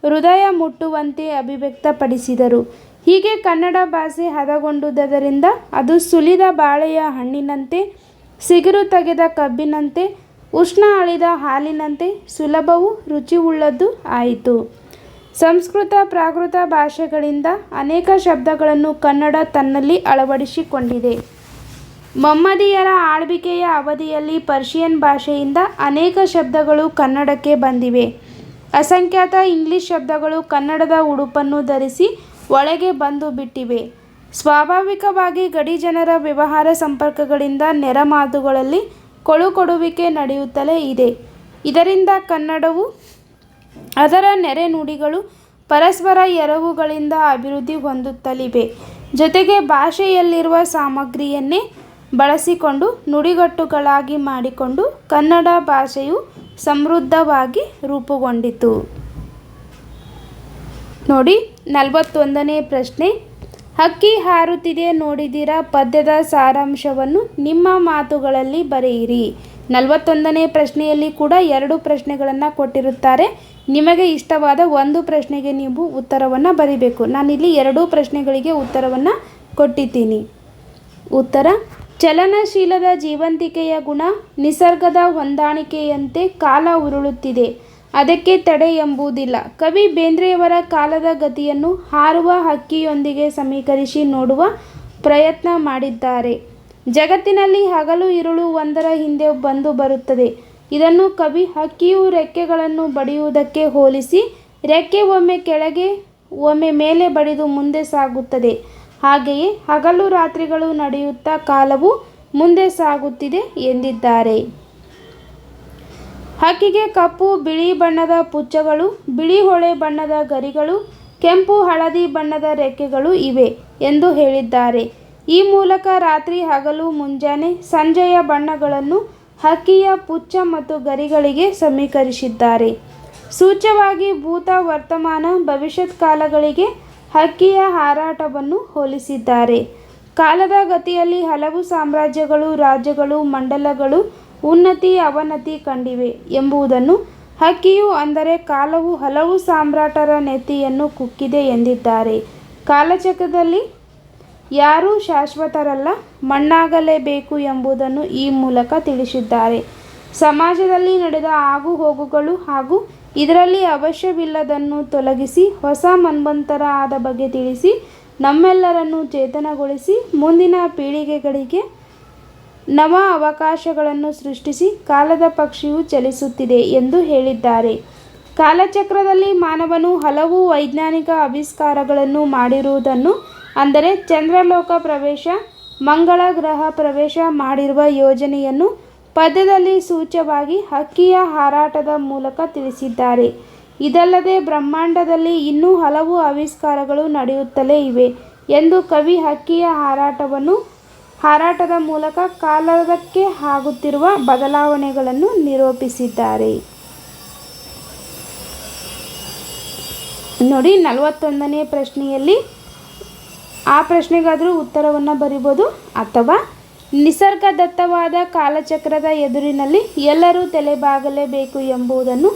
ಹೃದಯ ಮುಟ್ಟುವಂತೆ ಅಭಿವ್ಯಕ್ತಪಡಿಸಿದರು. ಹೀಗೆ ಕನ್ನಡ ಭಾಷೆ ಹದಗೊಂಡುದರಿಂದ ಅದು ಸುಲಿದ ಬಾಳೆಯ ಹಣ್ಣಿನಂತೆ, ಸಿಗುರು ತೆಗೆದ ಕಬ್ಬಿನಂತೆ, ಉಷ್ಣ ಅಳಿದ ಹಾಲಿನಂತೆ ಸುಲಭವೂ ರುಚಿಯುಳ್ಳದ್ದು ಆಯಿತು. ಸಂಸ್ಕೃತ ಪ್ರಾಕೃತ ಭಾಷೆಗಳಿಂದ ಅನೇಕ ಶಬ್ದಗಳನ್ನು ಕನ್ನಡ ತನ್ನಲ್ಲಿ ಅಳವಡಿಸಿಕೊಂಡಿದೆ. ಮಹಮ್ಮದೀಯರ ಆಳ್ವಿಕೆಯ ಅವಧಿಯಲ್ಲಿ ಪರ್ಷಿಯನ್ ಭಾಷೆಯಿಂದ ಅನೇಕ ಶಬ್ದಗಳು ಕನ್ನಡಕ್ಕೆ ಬಂದಿವೆ. ಅಸಂಖ್ಯಾತ ಇಂಗ್ಲಿಷ್ ಶಬ್ದಗಳು ಕನ್ನಡದ ಉಡುಪನ್ನು ಧರಿಸಿ ಒಳಗೆ ಬಂದು ಬಿಟ್ಟಿವೆ. ಸ್ವಾಭಾವಿಕವಾಗಿ ಗಡಿ ಜನರ ವ್ಯವಹಾರ ಸಂಪರ್ಕಗಳಿಂದ ನೆರೆಮಾತುಗಳಲ್ಲಿ ಕೊಡುವಿಕೆ ನಡೆಯುತ್ತಲೇ ಇದೆ. ಇದರಿಂದ ಕನ್ನಡವು ಅದರ ನೆರೆ ನುಡಿಗಳು ಪರಸ್ಪರ ಎರವುಗಳಿಂದ ಅಭಿವೃದ್ಧಿ ಹೊಂದುತ್ತಲಿವೆ. ಜೊತೆಗೆ ಭಾಷೆಯಲ್ಲಿರುವ ಸಾಮಗ್ರಿಯನ್ನೇ ಬಳಸಿಕೊಂಡು ನುಡಿಗಟ್ಟುಗಳಾಗಿ ಮಾಡಿಕೊಂಡು ಕನ್ನಡ ಭಾಷೆಯು ಸಮೃದ್ಧವಾಗಿ ರೂಪುಗೊಂಡಿತು. ನೋಡಿ 41ನೇ ಪ್ರಶ್ನೆ: ಹಕ್ಕಿ ಹಾರುತ್ತಿದೆ ನೋಡಿದಿರಾ ಪದ್ಯದ ಸಾರಾಂಶವನ್ನು ನಿಮ್ಮ ಮಾತುಗಳಲ್ಲಿ ಬರೆಯಿರಿ. 41ನೇ ಪ್ರಶ್ನೆಯಲ್ಲಿ ಕೂಡ 2 ಪ್ರಶ್ನೆಗಳನ್ನು ಕೊಟ್ಟಿರುತ್ತಾರೆ. ನಿಮಗೆ ಇಷ್ಟವಾದ ಒಂದು ಪ್ರಶ್ನೆಗೆ ನೀವು ಉತ್ತರವನ್ನು ಬರೀಬೇಕು. ನಾನಿಲ್ಲಿ 2 ಪ್ರಶ್ನೆಗಳಿಗೆ ಉತ್ತರವನ್ನು ಕೊಟ್ಟಿದ್ದೀನಿ. ಉತ್ತರ: ಚಲನಶೀಲದ ಜೀವಂತಿಕೆಯ ಗುಣ ನಿಸರ್ಗದ ಹೊಂದಾಣಿಕೆಯಂತೆ ಕಾಲ ಉರುಳುತ್ತಿದೆ, ಅದಕ್ಕೆ ತಡೆ ಎಂಬುದಿಲ್ಲ. ಕವಿ ಬೇಂದ್ರೆಯವರ ಕಾಲದ ಗತಿಯನ್ನು ಹಾರುವ ಹಕ್ಕಿಯೊಂದಿಗೆ ಸಮೀಕರಿಸಿ ನೋಡುವ ಪ್ರಯತ್ನ ಮಾಡಿದ್ದಾರೆ. ಜಗತ್ತಿನಲ್ಲಿ ಹಗಲು ಇರುಳು ಒಂದರ ಹಿಂದೆ ಬಂದು ಬರುತ್ತದೆ. ಇದನ್ನು ಕವಿ ಹಕ್ಕಿಯು ರೆಕ್ಕೆಗಳನ್ನು ಬಡಿಯುವುದಕ್ಕೆ ಹೋಲಿಸಿ, ರೆಕ್ಕೆ ಒಮ್ಮೆ ಕೆಳಗೆ ಒಮ್ಮೆ ಮೇಲೆ ಬಡಿದು ಮುಂದೆ ಸಾಗುತ್ತದೆ. ಹಾಗೆಯೇ ಹಗಲು ರಾತ್ರಿಗಳು ನಡೆಯುತ್ತಾ ಕಾಲವು ಮುಂದೆ ಸಾಗುತ್ತಿದೆ ಎಂದಿದ್ದಾರೆ. ಹಕ್ಕಿಗೆ ಕಪ್ಪು ಬಿಳಿ ಬಣ್ಣದ ಪುಚ್ಚಗಳು, ಬಿಳಿ ಹೊಳೆ ಬಣ್ಣದ ಗರಿಗಳು, ಕೆಂಪು ಹಳದಿ ಬಣ್ಣದ ರೆಕ್ಕೆಗಳು ಇವೆ ಎಂದು ಹೇಳಿದ್ದಾರೆ. ಈ ಮೂಲಕ ರಾತ್ರಿ, ಹಗಲು, ಮುಂಜಾನೆ, ಸಂಜೆಯ ಬಣ್ಣಗಳನ್ನು ಹಕ್ಕಿಯ ಪುಚ್ಚ ಮತ್ತು ಗರಿಗಳಿಗೆ ಸಮೀಕರಿಸಿದ್ದಾರೆ. ಸೂಚ್ಯವಾಗಿ ಭೂತ, ವರ್ತಮಾನ, ಭವಿಷ್ಯತ್ ಕಾಲಗಳಿಗೆ ಹಕ್ಕಿಯ ಹಾರಾಟವನ್ನು ಹೋಲಿಸಿದ್ದಾರೆ. ಕಾಲದ ಗತಿಯಲ್ಲಿ ಹಲವು ಸಾಮ್ರಾಜ್ಯಗಳು, ರಾಜ್ಯಗಳು, ಮಂಡಲಗಳು ಉನ್ನತಿ ಅವನತಿ ಕಂಡಿವೆ ಎಂಬುದನ್ನು ಹಕ್ಕಿಯು ಅಂದರೆ ಕಾಲವು ಹಲವು ಸಾಮ್ರಾಟರ ನೆತ್ತಿಯನ್ನು ಕುಕ್ಕಿದೆ ಎಂದಿದ್ದಾರೆ. ಕಾಲಚಕ್ರದಲ್ಲಿ ಯಾರೂ ಶಾಶ್ವತರಲ್ಲ, ಮಣ್ಣಾಗಲೇಬೇಕು ಎಂಬುದನ್ನು ಈ ಮೂಲಕ ತಿಳಿಸಿದ್ದಾರೆ. ಸಮಾಜದಲ್ಲಿ ನಡೆದ ಆಗುಹೋಗುಗಳು ಹಾಗೂ ಇದರಲ್ಲಿ ಅವಶ್ಯವಿಲ್ಲದನ್ನು ತೊಲಗಿಸಿ ಹೊಸ ಮನ್ವಂತರ ಆದ ಬಗ್ಗೆ ತಿಳಿಸಿ ನಮ್ಮೆಲ್ಲರನ್ನು ಚೇತನಗೊಳಿಸಿ ಮುಂದಿನ ಪೀಳಿಗೆಗಳಿಗೆ ನವ ಅವಕಾಶಗಳನ್ನು ಸೃಷ್ಟಿಸಿ ಕಾಲದ ಪಕ್ಷಿಯು ಚಲಿಸುತ್ತಿದೆ ಎಂದು ಹೇಳಿದ್ದಾರೆ. ಕಾಲಚಕ್ರದಲ್ಲಿ ಮಾನವನು ಹಲವು ವೈಜ್ಞಾನಿಕ ಆವಿಷ್ಕಾರಗಳನ್ನು ಮಾಡಿರುವುದನ್ನು, ಅಂದರೆ ಚಂದ್ರಲೋಕ ಪ್ರವೇಶ, ಮಂಗಳ ಗ್ರಹ ಪ್ರವೇಶ ಮಾಡಿರುವ ಯೋಜನೆಯನ್ನು ಪದ್ಯದಲ್ಲಿ ಸೂಚ್ಯವಾಗಿ ಹಕ್ಕಿಯ ಹಾರಾಟದ ಮೂಲಕ ತಿಳಿಸಿದ್ದಾರೆ. ಇದಲ್ಲದೆ ಬ್ರಹ್ಮಾಂಡದಲ್ಲಿ ಇನ್ನೂ ಹಲವು ಆವಿಷ್ಕಾರಗಳು ನಡೆಯುತ್ತಲೇ ಇವೆ ಎಂದು ಕವಿ ಹಕ್ಕಿಯ ಹಾರಾಟದ ಮೂಲಕ ಕಾಲಕ್ಕೆ ಆಗುತ್ತಿರುವ ಬದಲಾವಣೆಗಳನ್ನು ನಿರೂಪಿಸಿದ್ದಾರೆ. ನೋಡಿ 41ನೇ ಪ್ರಶ್ನೆಯಲ್ಲಿ ಆ ಪ್ರಶ್ನೆಗಾದರೂ ಉತ್ತರವನ್ನು ಬರಿಬೋದು, ಅಥವಾ ನಿಸರ್ಗದತ್ತವಾದ ಕಾಲಚಕ್ರದ ಎದುರಿನಲ್ಲಿ ಎಲ್ಲರೂ ತಲೆಬಾಗಲೇಬೇಕು ಎಂಬುದನ್ನು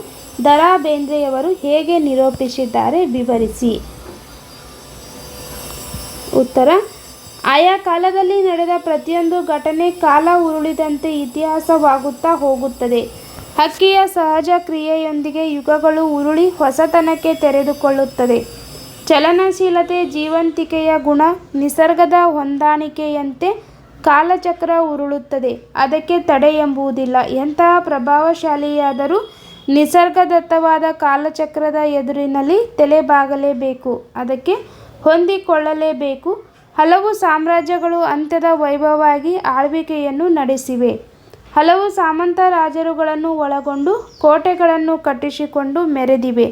ದ.ರಾ ಬೇಂದ್ರೆಯವರು ಹೇಗೆ ನಿರೂಪಿಸಿದ್ದಾರೆ ವಿವರಿಸಿ. ಉತ್ತರ: ಆಯಾ ಕಾಲದಲ್ಲಿ ನಡೆದ ಪ್ರತಿಯೊಂದು ಘಟನೆ ಕಾಲ ಉರುಳಿದಂತೆ ಇತಿಹಾಸವಾಗುತ್ತಾ ಹೋಗುತ್ತದೆ. ಹಕ್ಕಿಯ ಸಹಜ ಕ್ರಿಯೆಯೊಂದಿಗೆ ಯುಗಗಳು ಉರುಳಿ ಹೊಸತನಕ್ಕೆ ತೆರೆದುಕೊಳ್ಳುತ್ತದೆ. ಚಲನಶೀಲತೆ ಜೀವಂತಿಕೆಯ ಗುಣ. ನಿಸರ್ಗದ ಹೊಂದಾಣಿಕೆಯಂತೆ ಕಾಲಚಕ್ರ ಉರುಳುತ್ತದೆ, ಅದಕ್ಕೆ ತಡೆ ಎಂಬುದಿಲ್ಲ. ಎಂತಹ ಪ್ರಭಾವಶಾಲಿಯಾದರೂ ನಿಸರ್ಗದತ್ತವಾದ ಕಾಲಚಕ್ರದ ಎದುರಿನಲ್ಲಿ ತಲೆಬಾಗಲೇಬೇಕು, ಅದಕ್ಕೆ ಹೊಂದಿಕೊಳ್ಳಲೇಬೇಕು. ಹಲವು ಸಾಮ್ರಾಜ್ಯಗಳು ಅಂತ್ಯದ ವೈಭವವಾಗಿ ಆಳ್ವಿಕೆಯನ್ನು ನಡೆಸಿವೆ. ಹಲವು ಸಾಮಂತ ರಾಜರುಗಳನ್ನು ಒಳಗೊಂಡು ಕೋಟೆಗಳನ್ನು ಕಟ್ಟಿಸಿಕೊಂಡು ಮೆರೆದಿವೆ.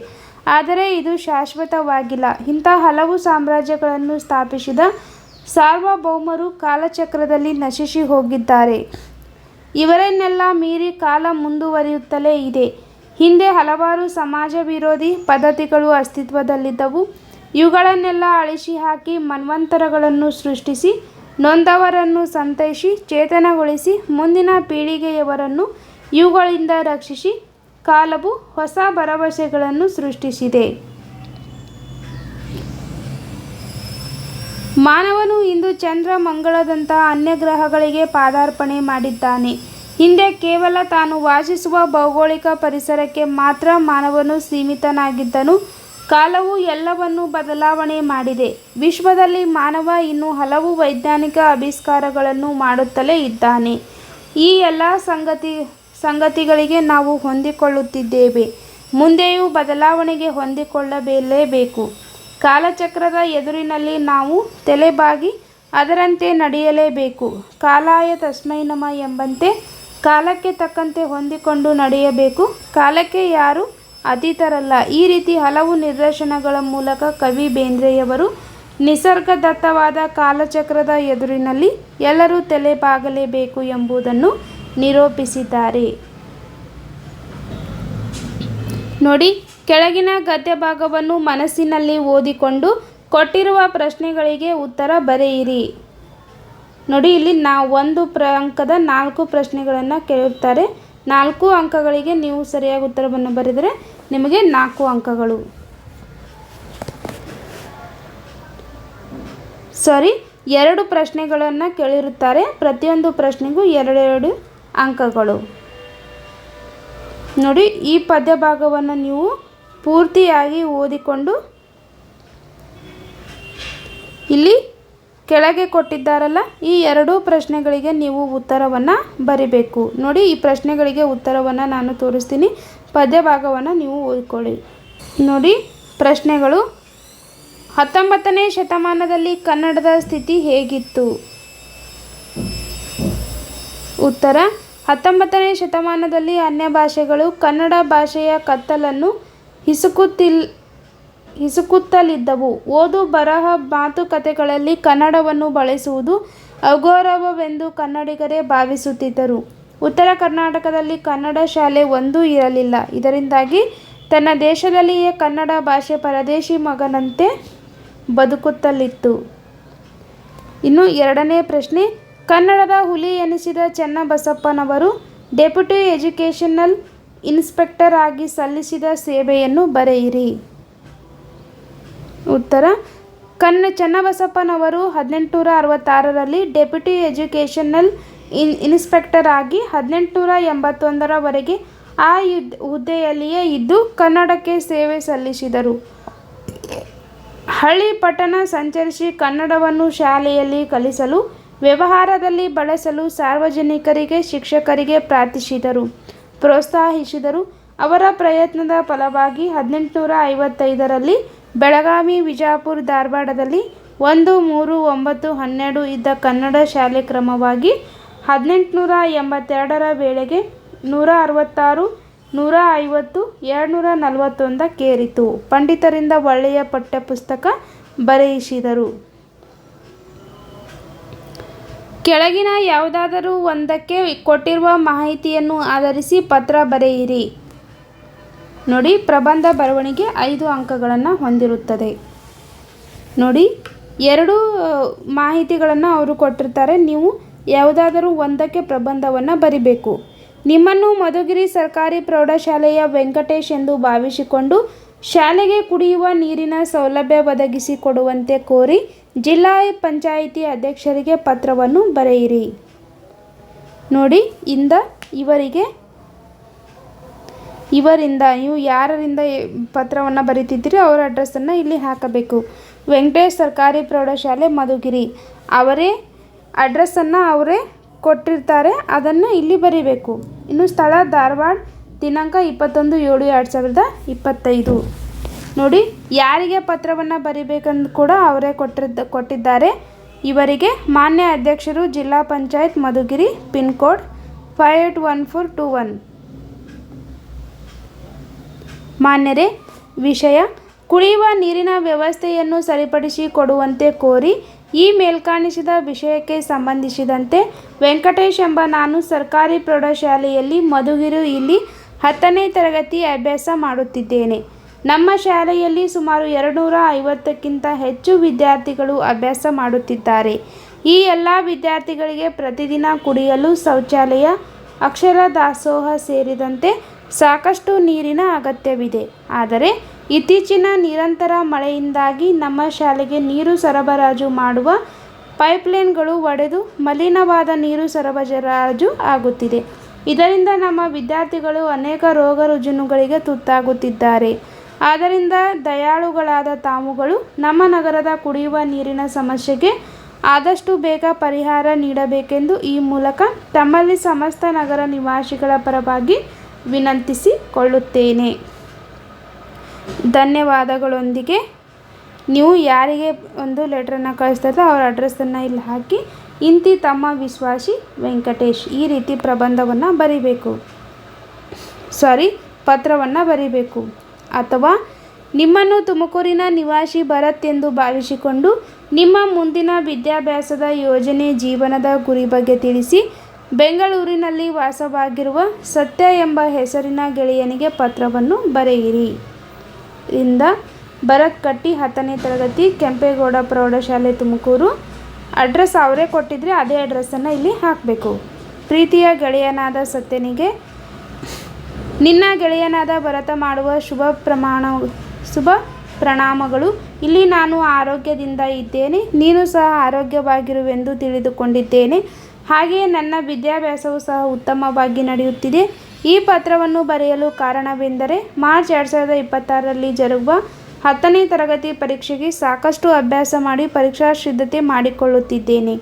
ಆದರೆ ಇದು ಶಾಶ್ವತವಾಗಿಲ್ಲ. ಇಂಥ ಹಲವು ಸಾಮ್ರಾಜ್ಯಗಳನ್ನು ಸ್ಥಾಪಿಸಿದ ಸಾರ್ವಭೌಮರು ಕಾಲಚಕ್ರದಲ್ಲಿ ನಶಿಸಿ ಹೋಗಿದ್ದಾರೆ. ಇವರನ್ನೆಲ್ಲ ಮೀರಿ ಕಾಲ ಮುಂದುವರಿಯುತ್ತಲೇ ಇದೆ. ಹಿಂದೆ ಹಲವಾರು ಸಮಾಜ ವಿರೋಧಿ ಪದ್ಧತಿಗಳು ಅಸ್ತಿತ್ವದಲ್ಲಿದ್ದವು. ಇವುಗಳನ್ನೆಲ್ಲ ಅಳಿಸಿ ಹಾಕಿ ಮನ್ವಂತರಗಳನ್ನು ಸೃಷ್ಟಿಸಿ ನೊಂದವರನ್ನು ಸಂತೈಸಿ ಚೇತನಗೊಳಿಸಿ ಮುಂದಿನ ಪೀಳಿಗೆಯವರನ್ನು ಇವುಗಳಿಂದ ರಕ್ಷಿಸಿ ಕಾಲವು ಹೊಸ ಭರವಸೆಗಳನ್ನು ಸೃಷ್ಟಿಸಿದೆ. ಮಾನವನು ಇಂದು ಚಂದ್ರ ಮಂಗಳದಂತಹ ಅನ್ಯಗ್ರಹಗಳಿಗೆ ಪಾದಾರ್ಪಣೆ ಮಾಡಿದ್ದಾನೆ. ಹಿಂದೆ ಕೇವಲ ತಾನು ವಾಸಿಸುವ ಭೌಗೋಳಿಕ ಪರಿಸರಕ್ಕೆ ಮಾತ್ರ ಮಾನವನು ಸೀಮಿತನಾಗಿದ್ದನು. ಕಾಲವು ಎಲ್ಲವನ್ನೂ ಬದಲಾವಣೆ ಮಾಡಿದೆ. ವಿಶ್ವದಲ್ಲಿ ಮಾನವ ಇನ್ನೂ ಹಲವು ವೈಜ್ಞಾನಿಕ ಆವಿಷ್ಕಾರಗಳನ್ನು ಮಾಡುತ್ತಲೇ ಇದ್ದಾನೆ. ಈ ಎಲ್ಲ ಸಂಗತಿಗಳಿಗೆ ನಾವು ಹೊಂದಿಕೊಳ್ಳುತ್ತಿದ್ದೇವೆ. ಮುಂದೆಯೂ ಬದಲಾವಣೆಗೆ ಹೊಂದಿಕೊಳ್ಳಲೇಬೇಕು. ಕಾಲಚಕ್ರದ ಎದುರಿನಲ್ಲಿ ನಾವು ತಲೆಬಾಗಿ ಅದರಂತೆ ನಡೆಯಲೇಬೇಕು. ಕಾಲಾಯ ತಸ್ಮೈ ನಮಃ ಎಂಬಂತೆ ಕಾಲಕ್ಕೆ ತಕ್ಕಂತೆ ಹೊಂದಿಕೊಂಡು ನಡೆಯಬೇಕು. ಕಾಲಕ್ಕೆ ಯಾರೂ ಅತೀತರಲ್ಲ. ಈ ರೀತಿ ಹಲವು ನಿದರ್ಶನಗಳ ಮೂಲಕ ಕವಿ ಬೇಂದ್ರೆಯವರು ನಿಸರ್ಗದತ್ತವಾದ ಕಾಲಚಕ್ರದ ಎದುರಿನಲ್ಲಿ ಎಲ್ಲರೂ ತಲೆಬಾಗಲೇಬೇಕು ಎಂಬುದನ್ನು ನಿರೂಪಿಸಿದ್ದಾರೆ. ನೋಡಿ, ಕೆಳಗಿನ ಗದ್ಯ ಭಾಗವನ್ನು ಮನಸ್ಸಿನಲ್ಲಿ ಓದಿಕೊಂಡು ಕೊಟ್ಟಿರುವ ಪ್ರಶ್ನೆಗಳಿಗೆ ಉತ್ತರ ಬರೆಯಿರಿ. ನೋಡಿ, ಇಲ್ಲಿ ಒಂದು ಅಂಕದ 4 ಪ್ರಶ್ನೆಗಳನ್ನು ಕೇಳುತ್ತಾರೆ. 4 ಅಂಕಗಳಿಗೆ ನೀವು ಸರಿಯಾಗಿ ಉತ್ತರವನ್ನು ಬರೆದರೆ ನಿಮಗೆ 4 ಅಂಕಗಳು. 2 ಪ್ರಶ್ನೆಗಳನ್ನು ಕೇಳಿರುತ್ತಾರೆ. ಪ್ರತಿಯೊಂದು ಪ್ರಶ್ನೆಗೂ 2 ಅಂಕಗಳು. ನೋಡಿ, ಈ ಪದ್ಯ ಭಾಗವನ್ನು ನೀವು ಪೂರ್ತಿಯಾಗಿ ಓದಿಕೊಂಡು ಇಲ್ಲಿ ಕೆಳಗೆ ಕೊಟ್ಟಿದ್ದಾರಲ್ಲ ಈ 2 ಪ್ರಶ್ನೆಗಳಿಗೆ ನೀವು ಉತ್ತರವನ್ನು ಬರಿಬೇಕು. ನೋಡಿ, ಈ ಪ್ರಶ್ನೆಗಳಿಗೆ ಉತ್ತರವನ್ನು ನಾನು ತೋರಿಸ್ತೀನಿ. ಪದ್ಯ ಭಾಗವನ್ನು ನೀವು ಓದಿಕೊಳ್ಳಿ. ನೋಡಿ, ಪ್ರಶ್ನೆಗಳು: 19ನೇ ಶತಮಾನದಲ್ಲಿ ಕನ್ನಡದ ಸ್ಥಿತಿ ಹೇಗಿತ್ತು? ಉತ್ತರ: 19ನೇ ಶತಮಾನದಲ್ಲಿ ಅನ್ಯ ಭಾಷೆಗಳು ಕನ್ನಡ ಭಾಷೆಯ ಕತ್ತಲನ್ನು ಹಿಸುಕುತ್ತಲಿದ್ದವು. ಓದು ಬರಹ ಮಾತುಕತೆಗಳಲ್ಲಿ ಕನ್ನಡವನ್ನು ಬಳಸುವುದು ಅಗೌರವವೆಂದು ಕನ್ನಡಿಗರೇ ಭಾವಿಸುತ್ತಿದ್ದರು. ಉತ್ತರ ಕರ್ನಾಟಕದಲ್ಲಿ ಕನ್ನಡ ಶಾಲೆ ಒಂದೂ ಇರಲಿಲ್ಲ. ಇದರಿಂದಾಗಿ ತನ್ನ ದೇಶದಲ್ಲಿಯೇ ಕನ್ನಡ ಭಾಷೆ ಪರದೇಶಿ ಮಗನಂತೆ ಬದುಕುತ್ತಲಿತ್ತು. ಇನ್ನು 2ನೇ ಪ್ರಶ್ನೆ: ಕನ್ನಡದ ಹುಲಿ ಎನಿಸಿದ ಚೆನ್ನಬಸಪ್ಪನವರು ಡೆಪ್ಯೂಟಿ ಎಜುಕೇಷನಲ್ ಇನ್ಸ್ಪೆಕ್ಟರ್ ಆಗಿ ಸಲ್ಲಿಸಿದ ಸೇವೆಯನ್ನು ಬರೆಯಿರಿ. ಉತ್ತರ: ಚೆನ್ನಬಸಪ್ಪನವರು 1866ರಲ್ಲಿ ಡೆಪ್ಯೂಟಿ ಎಜುಕೇಷನಲ್ ಇನ್ಸ್ಪೆಕ್ಟರ್ ಆಗಿ 1881ರವರೆಗೆ ಆ ಹುದ್ದೆಯಲ್ಲಿಯೇ ಇದ್ದು ಕನ್ನಡಕ್ಕೆ ಸೇವೆ ಸಲ್ಲಿಸಿದರು. ಹಳ್ಳಿ ಪಟ್ಟಣ ಸಂಚರಿಸಿ ಕನ್ನಡವನ್ನು ಶಾಲೆಯಲ್ಲಿ ಕಲಿಸಲು, ವ್ಯವಹಾರದಲ್ಲಿ ಬಳಸಲು ಸಾರ್ವಜನಿಕರಿಗೆ, ಶಿಕ್ಷಕರಿಗೆ ಪ್ರೋತ್ಸಾಹಿಸಿದರು. ಅವರ ಪ್ರಯತ್ನದ ಫಲವಾಗಿ 1855ರಲ್ಲಿ ಬೆಳಗಾವಿ, ವಿಜಾಪುರ, ಧಾರವಾಡದಲ್ಲಿ 1, 3, 9, 12 ಇದ್ದ ಕನ್ನಡ ಶಾಲೆ ಕ್ರಮವಾಗಿ 1882ರ ವೇಳೆಗೆ 166, 150, 241ಕ್ಕೇರಿತು. ಪಂಡಿತರಿಂದ ಒಳ್ಳೆಯ ಪಠ್ಯಪುಸ್ತಕ ಬರೆಯಿಸಿದರು. ಕೆಳಗಿನ ಯಾವುದಾದರೂ ಒಂದಕ್ಕೆ ಕೊಟ್ಟಿರುವ ಮಾಹಿತಿಯನ್ನು ಆಧರಿಸಿ ಪತ್ರ ಬರೆಯಿರಿ. ನೋಡಿ, ಪ್ರಬಂಧ ಬರವಣಿಗೆ 5 ಅಂಕಗಳನ್ನು ಹೊಂದಿರುತ್ತದೆ. ನೋಡಿ, 2 ಮಾಹಿತಿಗಳನ್ನು ಅವರು ಕೊಟ್ಟಿರ್ತಾರೆ. ನೀವು ಯಾವುದಾದರೂ ಒಂದಕ್ಕೆ ಪ್ರಬಂಧವನ್ನು ಬರಿಬೇಕು. ನಿಮ್ಮನ್ನು ಮಧುಗಿರಿ ಸರ್ಕಾರಿ ಪ್ರೌಢಶಾಲೆಯ ವೆಂಕಟೇಶ್ ಎಂದು ಭಾವಿಸಿಕೊಂಡು ಶಾಲೆಗೆ ಕುಡಿಯುವ ನೀರಿನ ಸೌಲಭ್ಯ ಒದಗಿಸಿಕೊಡುವಂತೆ ಕೋರಿ ಜಿಲ್ಲಾ ಪಂಚಾಯಿತಿ ಅಧ್ಯಕ್ಷರಿಗೆ ಪತ್ರವನ್ನು ಬರೆಯಿರಿ. ನೋಡಿ, ಇಂದ ಇವರಿಗೆ ಇವರಿಂದ ನೀವು ಯಾರಿಂದ ಪತ್ರವನ್ನು ಬರೀತಿದ್ದೀರಿ ಅವರ ಅಡ್ರೆಸ್ಸನ್ನು ಇಲ್ಲಿ ಹಾಕಬೇಕು. ವೆಂಕಟೇಶ್ ಸರ್ಕಾರಿ ಪ್ರೌಢಶಾಲೆ ಮಧುಗಿರಿ ಅವರೇ ಅಡ್ರೆಸ್ಸನ್ನು ಅವರೇ ಕೊಟ್ಟಿರ್ತಾರೆ, ಅದನ್ನು ಇಲ್ಲಿ ಬರೀಬೇಕು. ಇನ್ನು ಸ್ಥಳ ಧಾರವಾಡ, ದಿನಾಂಕ 21/7/2025. ನೋಡಿ, ಯಾರಿಗೆ ಪತ್ರವನ್ನು ಬರಿಬೇಕಂದು ಕೂಡ ಅವರೇ ಕೊಟ್ಟಿದ್ದಾರೆ. ಇವರಿಗೆ ಮಾನ್ಯ ಅಧ್ಯಕ್ಷರು ಜಿಲ್ಲಾ ಪಂಚಾಯತ್ ಮಧುಗಿರಿ, ಪಿನ್ ಕೋಡ್ 581421. ಮಾನ್ಯರೇ, ವಿಷಯ ಕುಡಿಯುವ ನೀರಿನ ವ್ಯವಸ್ಥೆಯನ್ನು ಸರಿಪಡಿಸಿ ಕೊಡುವಂತೆ ಕೋರಿ ಈ ಮೇಲ್ಕಾಣಿಸಿದ ವಿಷಯಕ್ಕೆ ಸಂಬಂಧಿಸಿದಂತೆ ವೆಂಕಟೇಶ್ ಎಂಬ ನಾನು ಸರ್ಕಾರಿ ಪ್ರೌಢಶಾಲೆಯಲ್ಲಿ ಮಧುಗಿರಿ ಇಲ್ಲಿ 10ನೇ ತರಗತಿ ಅಭ್ಯಾಸ ಮಾಡುತ್ತಿದ್ದೇನೆ. ನಮ್ಮ ಶಾಲೆಯಲ್ಲಿ ಸುಮಾರು 250ಕ್ಕಿಂತ ಹೆಚ್ಚು ವಿದ್ಯಾರ್ಥಿಗಳು ಅಭ್ಯಾಸ ಮಾಡುತ್ತಿದ್ದಾರೆ. ಈ ಎಲ್ಲ ವಿದ್ಯಾರ್ಥಿಗಳಿಗೆ ಪ್ರತಿದಿನ ಕುಡಿಯಲು ಶೌಚಾಲಯ, ಅಕ್ಷರ ದಾಸೋಹ ಸೇರಿದಂತೆ ಸಾಕಷ್ಟು ನೀರಿನ ಅಗತ್ಯವಿದೆ. ಆದರೆ ಇತ್ತೀಚಿನ ನಿರಂತರ ಮಳೆಯಿಂದಾಗಿ ನಮ್ಮ ಶಾಲೆಗೆ ನೀರು ಸರಬರಾಜು ಮಾಡುವ ಪೈಪ್ಲೈನ್ಗಳು ಒಡೆದು ಮಲಿನವಾದ ನೀರು ಸರಬರಾಜು ಆಗುತ್ತಿದೆ. ಇದರಿಂದ ನಮ್ಮ ವಿದ್ಯಾರ್ಥಿಗಳು ಅನೇಕ ರೋಗ ರುಜಿನಗಳಿಗೆ ತುತ್ತಾಗುತ್ತಿದ್ದಾರೆ. ಆದ್ದರಿಂದ ದಯಾಳುಗಳಾದ ತಾವುಗಳು ನಮ್ಮ ನಗರದ ಕುಡಿಯುವ ನೀರಿನ ಸಮಸ್ಯೆಗೆ ಆದಷ್ಟು ಬೇಗ ಪರಿಹಾರ ನೀಡಬೇಕೆಂದು ಈ ಮೂಲಕ ತಮ್ಮಲ್ಲಿ ಸಮಸ್ತ ನಗರ ನಿವಾಸಿಗಳ ಪರವಾಗಿ ವಿನಂತಿಸಿಕೊಳ್ಳುತ್ತೇನೆ. ಧನ್ಯವಾದಗಳೊಂದಿಗೆ ನೀವು ಯಾರಿಗೆ ಒಂದು ಲೆಟ್ರನ್ನು ಕಳಿಸ್ತಾರೆ ಅವರ ಅಡ್ರೆಸ್ಸನ್ನು ಇಲ್ಲಿ ಹಾಕಿ ಇಂತಿ ತಮ್ಮ ವಿಶ್ವಾಸಿ ವೆಂಕಟೇಶ್ ಈ ರೀತಿ ಪತ್ರವನ್ನು ಬರೀಬೇಕು. ಅಥವಾ ನಿಮ್ಮನ್ನು ತುಮಕೂರಿನ ನಿವಾಸಿ ಭರತ್ ಎಂದು ಭಾವಿಸಿಕೊಂಡು ನಿಮ್ಮ ಮುಂದಿನ ವಿದ್ಯಾಭ್ಯಾಸದ ಯೋಜನೆ, ಜೀವನದ ಗುರಿ ಬಗ್ಗೆ ತಿಳಿಸಿ ಬೆಂಗಳೂರಿನಲ್ಲಿ ವಾಸವಾಗಿರುವ ಸತ್ಯ ಎಂಬ ಹೆಸರಿನ ಗೆಳೆಯನಿಗೆ ಪತ್ರವನ್ನು ಬರೆಯಿರಿ. ಇಂದ ಭರತ್ ಕಟ್ಟಿ, 10ನೇ ತರಗತಿ, ಕೆಂಪೇಗೌಡ ಪ್ರೌಢಶಾಲೆ, ತುಮಕೂರು. ಅಡ್ರೆಸ್ ಅವರೇ ಕೊಟ್ಟಿದ್ರೆ ಅದೇ ಅಡ್ರೆಸ್ಸನ್ನು ಇಲ್ಲಿ ಹಾಕಬೇಕು. ಪ್ರೀತಿಯ ಗೆಳೆಯನಾದ ಸತ್ಯನಿಗೆ ನಿನ್ನ ಗೆಳೆಯನಾದ ಭರತ ಮಾಡುವ ಶುಭ ಪ್ರಣಾಮಗಳು. ಇಲ್ಲಿ ನಾನು ಆರೋಗ್ಯದಿಂದ ಇದ್ದೇನೆ. ನೀನು ಸಹ ಆರೋಗ್ಯವಾಗಿರುವೆಂದು ತಿಳಿದುಕೊಂಡಿದ್ದೇನೆ. ಹಾಗೆಯೇ ನನ್ನ ವಿದ್ಯಾಭ್ಯಾಸವು ಸಹ ಉತ್ತಮವಾಗಿ ನಡೆಯುತ್ತಿದೆ. ಈ ಪತ್ರವನ್ನು ಬರೆಯಲು ಕಾರಣವೆಂದರೆ ಮಾರ್ಚ್ 2026ರಲ್ಲಿ ಜರುಗುವ 10ನೇ ತರಗತಿ ಪರೀಕ್ಷೆಗೆ ಸಾಕಷ್ಟು ಅಭ್ಯಾಸ ಮಾಡಿ ಪರೀಕ್ಷಾ ಸಿದ್ಧತೆ ಮಾಡಿಕೊಳ್ಳುತ್ತಿದ್ದೇನೆ.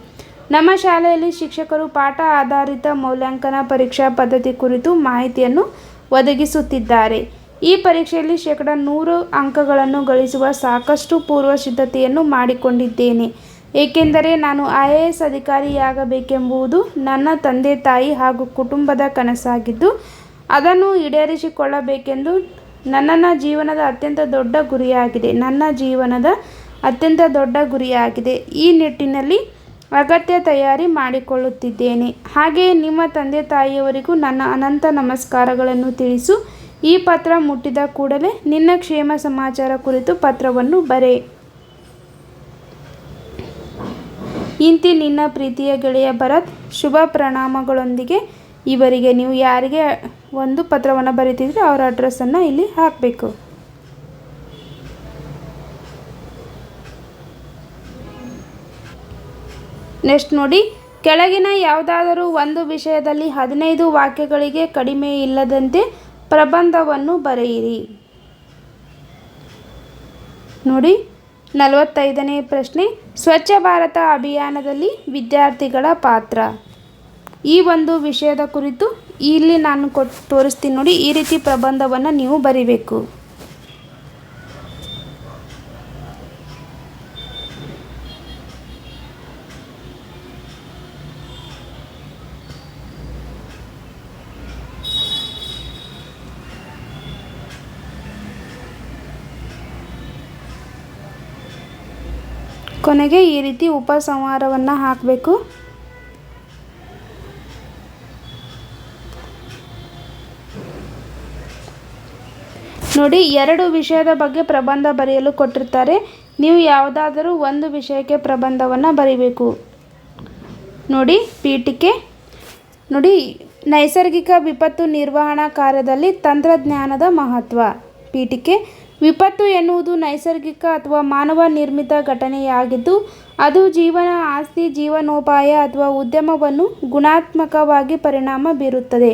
ನಮ್ಮ ಶಾಲೆಯಲ್ಲಿ ಶಿಕ್ಷಕರು ಪಾಠ ಆಧಾರಿತ ಮೌಲ್ಯಾಂಕನ ಪರೀಕ್ಷಾ ಪದ್ಧತಿ ಕುರಿತು ಮಾಹಿತಿಯನ್ನು ಒದಗಿಸುತ್ತಿದ್ದಾರೆ. ಈ ಪರೀಕ್ಷೆಯಲ್ಲಿ 100% ಅಂಕಗಳನ್ನು ಗಳಿಸುವ ಸಾಕಷ್ಟು ಪೂರ್ವ ಸಿದ್ಧತೆಯನ್ನು ಮಾಡಿಕೊಂಡಿದ್ದೇನೆ. ಏಕೆಂದರೆ ನಾನು IAS ಅಧಿಕಾರಿಯಾಗಬೇಕೆಂಬುದು ನನ್ನ ತಂದೆ ತಾಯಿ ಹಾಗೂ ಕುಟುಂಬದ ಕನಸಾಗಿದ್ದು ಅದನ್ನು ಈಡೇರಿಸಿಕೊಳ್ಳಬೇಕೆಂದು ನನ್ನ ಜೀವನದ ಅತ್ಯಂತ ದೊಡ್ಡ ಗುರಿಯಾಗಿದೆ. ಈ ನಿಟ್ಟಿನಲ್ಲಿ ಅಗತ್ಯ ತಯಾರಿ ಮಾಡಿಕೊಳ್ಳುತ್ತಿದ್ದೇನೆ. ಹಾಗೆಯೇ ನಿಮ್ಮ ತಂದೆ ತಾಯಿಯವರಿಗೂ ನನ್ನ ಅನಂತ ನಮಸ್ಕಾರಗಳನ್ನು ತಿಳಿಸು. ಈ ಪತ್ರ ಮುಟ್ಟಿದ ಕೂಡಲೇ ನಿನ್ನ ಕ್ಷೇಮ ಸಮಾಚಾರ ಕುರಿತು ಪತ್ರವನ್ನು ಬರೆ. ಇಂತಿ ನಿನ್ನ ಪ್ರೀತಿಯ ಗೆಳೆಯ ಭರತ್. ಶುಭ ಪ್ರಣಾಮಗಳೊಂದಿಗೆ. ಇವರಿಗೆ ನೀವು ಯಾರಿಗೆ ಒಂದು ಪತ್ರವನ್ನು ಬರೀತಿದ್ರೆ ಅವರ ಅಡ್ರೆಸ್ಸನ್ನು ಇಲ್ಲಿ ಹಾಕಬೇಕು. ನೆಕ್ಸ್ಟ್ ನೋಡಿ, ಕೆಳಗಿನ ಯಾವುದಾದರೂ ಒಂದು ವಿಷಯದಲ್ಲಿ 15 ವಾಕ್ಯಗಳಿಗೆ ಕಡಿಮೆ ಇಲ್ಲದಂತೆ ಪ್ರಬಂಧವನ್ನು ಬರೆಯಿರಿ. ನೋಡಿ, 45ನೇ ಪ್ರಶ್ನೆ, ಸ್ವಚ್ಛ ಭಾರತ ಅಭಿಯಾನದಲ್ಲಿ ವಿದ್ಯಾರ್ಥಿಗಳ ಪಾತ್ರ. ಈ ಒಂದು ವಿಷಯದ ಕುರಿತು ಇಲ್ಲಿ ನಾನು ತೋರಿಸ್ತೀನಿ ನೋಡಿ. ಈ ರೀತಿ ಪ್ರಬಂಧವನ್ನು ನೀವು ಬರಿಬೇಕು. ಕೊನೆಗೆ ಈ ರೀತಿ ಉಪಸಂಹಾರವನ್ನು ಹಾಕಬೇಕು. ನೋಡಿ, 2 ವಿಷಯದ ಬಗ್ಗೆ ಪ್ರಬಂಧ ಬರೆಯಲು ಕೊಟ್ಟಿರ್ತಾರೆ. ನೀವು ಯಾವುದಾದರೂ ಒಂದು ವಿಷಯಕ್ಕೆ ಪ್ರಬಂಧವನ್ನು ಬರೀಬೇಕು. ನೋಡಿ, ಪೀಠಿಕೆ ನೋಡಿ, ನೈಸರ್ಗಿಕ ವಿಪತ್ತು ನಿರ್ವಹಣಾ ಕಾರ್ಯದಲ್ಲಿ ತಂತ್ರಜ್ಞಾನದ ಮಹತ್ವ. ಪೀಠಿಕೆ, ವಿಪತ್ತು ಎನ್ನುವುದು ನೈಸರ್ಗಿಕ ಅಥವಾ ಮಾನವ ನಿರ್ಮಿತ ಘಟನೆಯಾಗಿದ್ದು ಅದು ಜೀವನ, ಆಸ್ತಿ, ಜೀವನೋಪಾಯ ಅಥವಾ ಉದ್ಯಮವನ್ನು ಗುಣಾತ್ಮಕವಾಗಿ ಪರಿಣಾಮ ಬೀರುತ್ತದೆ.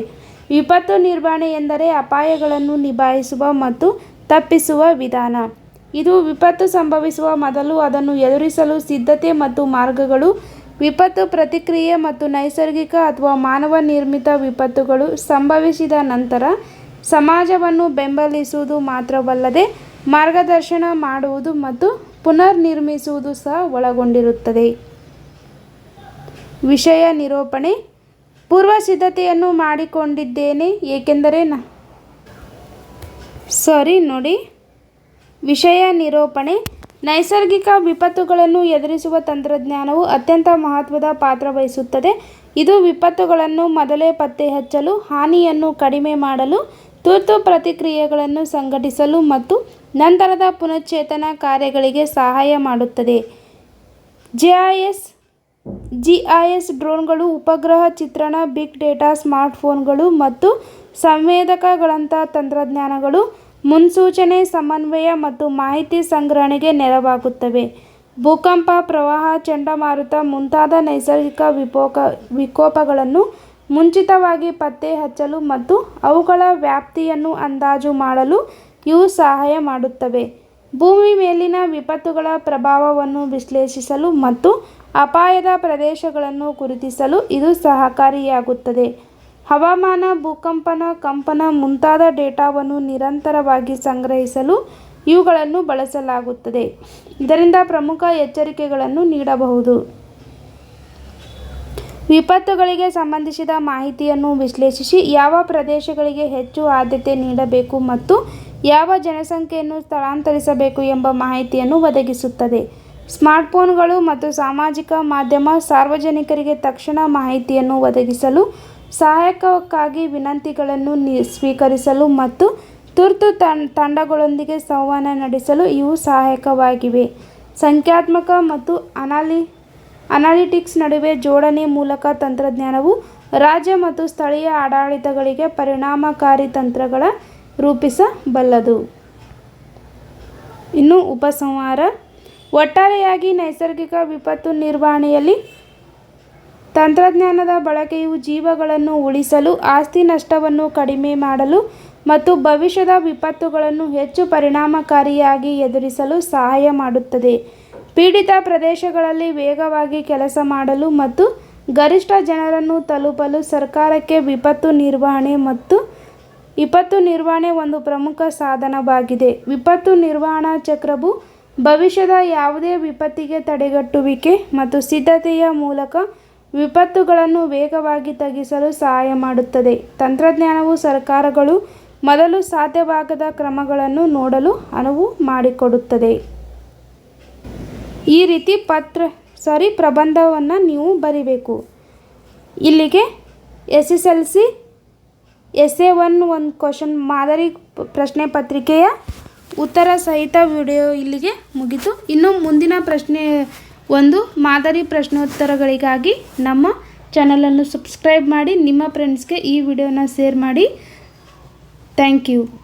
ವಿಪತ್ತು ನಿರ್ವಹಣೆ ಎಂದರೆ ಅಪಾಯಗಳನ್ನು ನಿಭಾಯಿಸುವ ಮತ್ತು ತಪ್ಪಿಸುವ ವಿಧಾನ. ಇದು ವಿಪತ್ತು ಸಂಭವಿಸುವ ಮೊದಲು ಅದನ್ನು ಎದುರಿಸಲು ಸಿದ್ಧತೆ ಮತ್ತು ಮಾರ್ಗಗಳು. ವಿಪತ್ತು ಪ್ರತಿಕ್ರಿಯೆ ಮತ್ತು ನೈಸರ್ಗಿಕ ಅಥವಾ ಮಾನವ ನಿರ್ಮಿತ ವಿಪತ್ತುಗಳು ಸಂಭವಿಸಿದ ನಂತರ ಸಮಾಜವನ್ನು ಬೆಂಬಲಿಸುವುದು ಮಾತ್ರವಲ್ಲದೆ ಮಾರ್ಗದರ್ಶನ ಮಾಡುವುದು ಮತ್ತು ಪುನರ್ನಿರ್ಮಿಸುವುದು ಸಹ ಒಳಗೊಂಡಿರುತ್ತದೆ. ವಿಷಯ ನಿರೂಪಣೆ. ಪೂರ್ವ ಸಿದ್ಧತೆಯನ್ನು ಮಾಡಿಕೊಂಡಿದ್ದೇನೆ ಏಕೆಂದರೆ ವಿಷಯ ನಿರೂಪಣೆ. ನೈಸರ್ಗಿಕ ವಿಪತ್ತುಗಳನ್ನು ಎದುರಿಸುವ ತಂತ್ರಜ್ಞಾನವು ಅತ್ಯಂತ ಮಹತ್ವದ ಪಾತ್ರ ವಹಿಸುತ್ತದೆ. ಇದು ವಿಪತ್ತುಗಳನ್ನು ಮೊದಲೇ ಪತ್ತೆಹಚ್ಚಲು, ಹಾನಿಯನ್ನು ಕಡಿಮೆ ಮಾಡಲು, ತುರ್ತು ಪ್ರತಿಕ್ರಿಯೆಗಳನ್ನು ಸಂಘಟಿಸಲು ಮತ್ತು ನಂತರದ ಪುನಶ್ಚೇತನ ಕಾರ್ಯಗಳಿಗೆ ಸಹಾಯ ಮಾಡುತ್ತದೆ. ಜಿಐಎಸ್ ಡ್ರೋನ್ಗಳು, ಉಪಗ್ರಹ ಚಿತ್ರಣ, ಬಿಗ್ ಡೇಟಾ, ಸ್ಮಾರ್ಟ್ಫೋನ್ಗಳು ಮತ್ತು ಸಂವೇದಕಗಳಂತಹ ತಂತ್ರಜ್ಞಾನಗಳು ಮುನ್ಸೂಚನೆ, ಸಮನ್ವಯ ಮತ್ತು ಮಾಹಿತಿ ಸಂಗ್ರಹಣೆಗೆ ನೆರವಾಗುತ್ತವೆ. ಭೂಕಂಪ, ಪ್ರವಾಹ, ಚಂಡಮಾರುತ ಮುಂತಾದ ನೈಸರ್ಗಿಕ ವಿಕೋಪಗಳನ್ನು ಮುಂಚಿತವಾಗಿ ಪತ್ತೆ ಹಚ್ಚಲು ಮತ್ತು ಅವುಗಳ ವ್ಯಾಪ್ತಿಯನ್ನು ಅಂದಾಜು ಮಾಡಲು ಇವು ಸಹಾಯ ಮಾಡುತ್ತವೆ. ಭೂಮಿ ಮೇಲಿನ ವಿಪತ್ತುಗಳ ಪ್ರಭಾವವನ್ನು ವಿಶ್ಲೇಷಿಸಲು ಮತ್ತು ಅಪಾಯದ ಪ್ರದೇಶಗಳನ್ನು ಗುರುತಿಸಲು ಇದು ಸಹಕಾರಿಯಾಗುತ್ತದೆ. ಹವಾಮಾನ, ಭೂಕಂಪನ, ಕಂಪನ ಮುಂತಾದ ಡೇಟಾವನ್ನು ನಿರಂತರವಾಗಿ ಸಂಗ್ರಹಿಸಲು ಇವುಗಳನ್ನು ಬಳಸಲಾಗುತ್ತದೆ. ಇದರಿಂದ ಪ್ರಮುಖ ಎಚ್ಚರಿಕೆಗಳನ್ನು ನೀಡಬಹುದು. ವಿಪತ್ತುಗಳಿಗೆ ಸಂಬಂಧಿಸಿದ ಮಾಹಿತಿಯನ್ನು ವಿಶ್ಲೇಷಿಸಿ ಯಾವ ಪ್ರದೇಶಗಳಿಗೆ ಹೆಚ್ಚು ಆದ್ಯತೆ ನೀಡಬೇಕು ಮತ್ತು ಯಾವ ಜನಸಂಖ್ಯೆಯನ್ನು ಸ್ಥಳಾಂತರಿಸಬೇಕು ಎಂಬ ಮಾಹಿತಿಯನ್ನು ಒದಗಿಸುತ್ತದೆ. ಸ್ಮಾರ್ಟ್ಫೋನ್ಗಳು ಮತ್ತು ಸಾಮಾಜಿಕ ಮಾಧ್ಯಮ ಸಾರ್ವಜನಿಕರಿಗೆ ತಕ್ಷಣ ಮಾಹಿತಿಯನ್ನು ಒದಗಿಸಲು, ಸಹಾಯಕ್ಕಾಗಿ ವಿನಂತಿಗಳನ್ನು ಸ್ವೀಕರಿಸಲು ಮತ್ತು ತುರ್ತು ತಂಡಗಳೊಂದಿಗೆ ಸಂವಹನ ನಡೆಸಲು ಇವು ಸಹಾಯಕವಾಗಿವೆ. ಸಂಖ್ಯಾತ್ಮಕ ಮತ್ತು ಅನಾಲಿಟಿಕ್ಸ್ ನಡುವೆ ಜೋಡಣೆ ಮೂಲಕ ತಂತ್ರಜ್ಞಾನವು ರಾಜ್ಯ ಮತ್ತು ಸ್ಥಳೀಯ ಆಡಳಿತಗಳಿಗೆ ಪರಿಣಾಮಕಾರಿ ತಂತ್ರಗಳ ರೂಪಿಸಬಲ್ಲದು. ಇನ್ನು ಉಪಸಂಹಾರ. ಒಟ್ಟಾರೆಯಾಗಿ ನೈಸರ್ಗಿಕ ವಿಪತ್ತು ನಿರ್ವಹಣೆಯಲ್ಲಿ ತಂತ್ರಜ್ಞಾನದ ಬಳಕೆಯು ಜೀವಗಳನ್ನು ಉಳಿಸಲು, ಆಸ್ತಿ ನಷ್ಟವನ್ನು ಕಡಿಮೆ ಮಾಡಲು ಮತ್ತು ಭವಿಷ್ಯದ ವಿಪತ್ತುಗಳನ್ನು ಹೆಚ್ಚು ಪರಿಣಾಮಕಾರಿಯಾಗಿ ಎದುರಿಸಲು ಸಹಾಯ ಮಾಡುತ್ತದೆ. ಪೀಡಿತ ಪ್ರದೇಶಗಳಲ್ಲಿ ವೇಗವಾಗಿ ಕೆಲಸ ಮಾಡಲು ಮತ್ತು ಗರಿಷ್ಠ ಜನರನ್ನು ತಲುಪಲು ಸರ್ಕಾರಕ್ಕೆ ವಿಪತ್ತು ನಿರ್ವಹಣೆ ಒಂದು ಪ್ರಮುಖ ಸಾಧನವಾಗಿದೆ. ವಿಪತ್ತು ನಿರ್ವಹಣಾ ಚಕ್ರವು ಭವಿಷ್ಯದ ಯಾವುದೇ ವಿಪತ್ತಿಗೆ ತಡೆಗಟ್ಟುವಿಕೆ ಮತ್ತು ಸಿದ್ಧತೆಯ ಮೂಲಕ ವಿಪತ್ತುಗಳನ್ನು ವೇಗವಾಗಿ ತಗ್ಗಿಸಲು ಸಹಾಯ ಮಾಡುತ್ತದೆ. ತಂತ್ರಜ್ಞಾನವು ಸರ್ಕಾರಗಳು ಮೊದಲು ಸಾಧ್ಯವಾಗದ ಕ್ರಮಗಳನ್ನು ನೋಡಲು ಅನುವು ಮಾಡಿಕೊಡುತ್ತದೆ. ಈ ರೀತಿ ಪ್ರಬಂಧವನ್ನು ನೀವು ಬರೀಬೇಕು. ಇಲ್ಲಿಗೆ SSLC Essay 1 ಒಂದು ಕ್ವಶನ್ ಮಾದರಿ ಪ್ರಶ್ನೆ ಪತ್ರಿಕೆಯ ಉತ್ತರ ಸಹಿತ ವಿಡಿಯೋ ಇಲ್ಲಿಗೆ ಮುಗಿತು. ಇನ್ನು ಮುಂದಿನ ಮಾದರಿ ಪ್ರಶ್ನೋತ್ತರಗಳಿಗಾಗಿ ನಮ್ಮ ಚಾನಲನ್ನು ಸಬ್ಸ್ಕ್ರೈಬ್ ಮಾಡಿ, ನಿಮ್ಮ ಫ್ರೆಂಡ್ಸ್ಗೆ ಈ ವಿಡಿಯೋನ ಶೇರ್ ಮಾಡಿ. Thank you.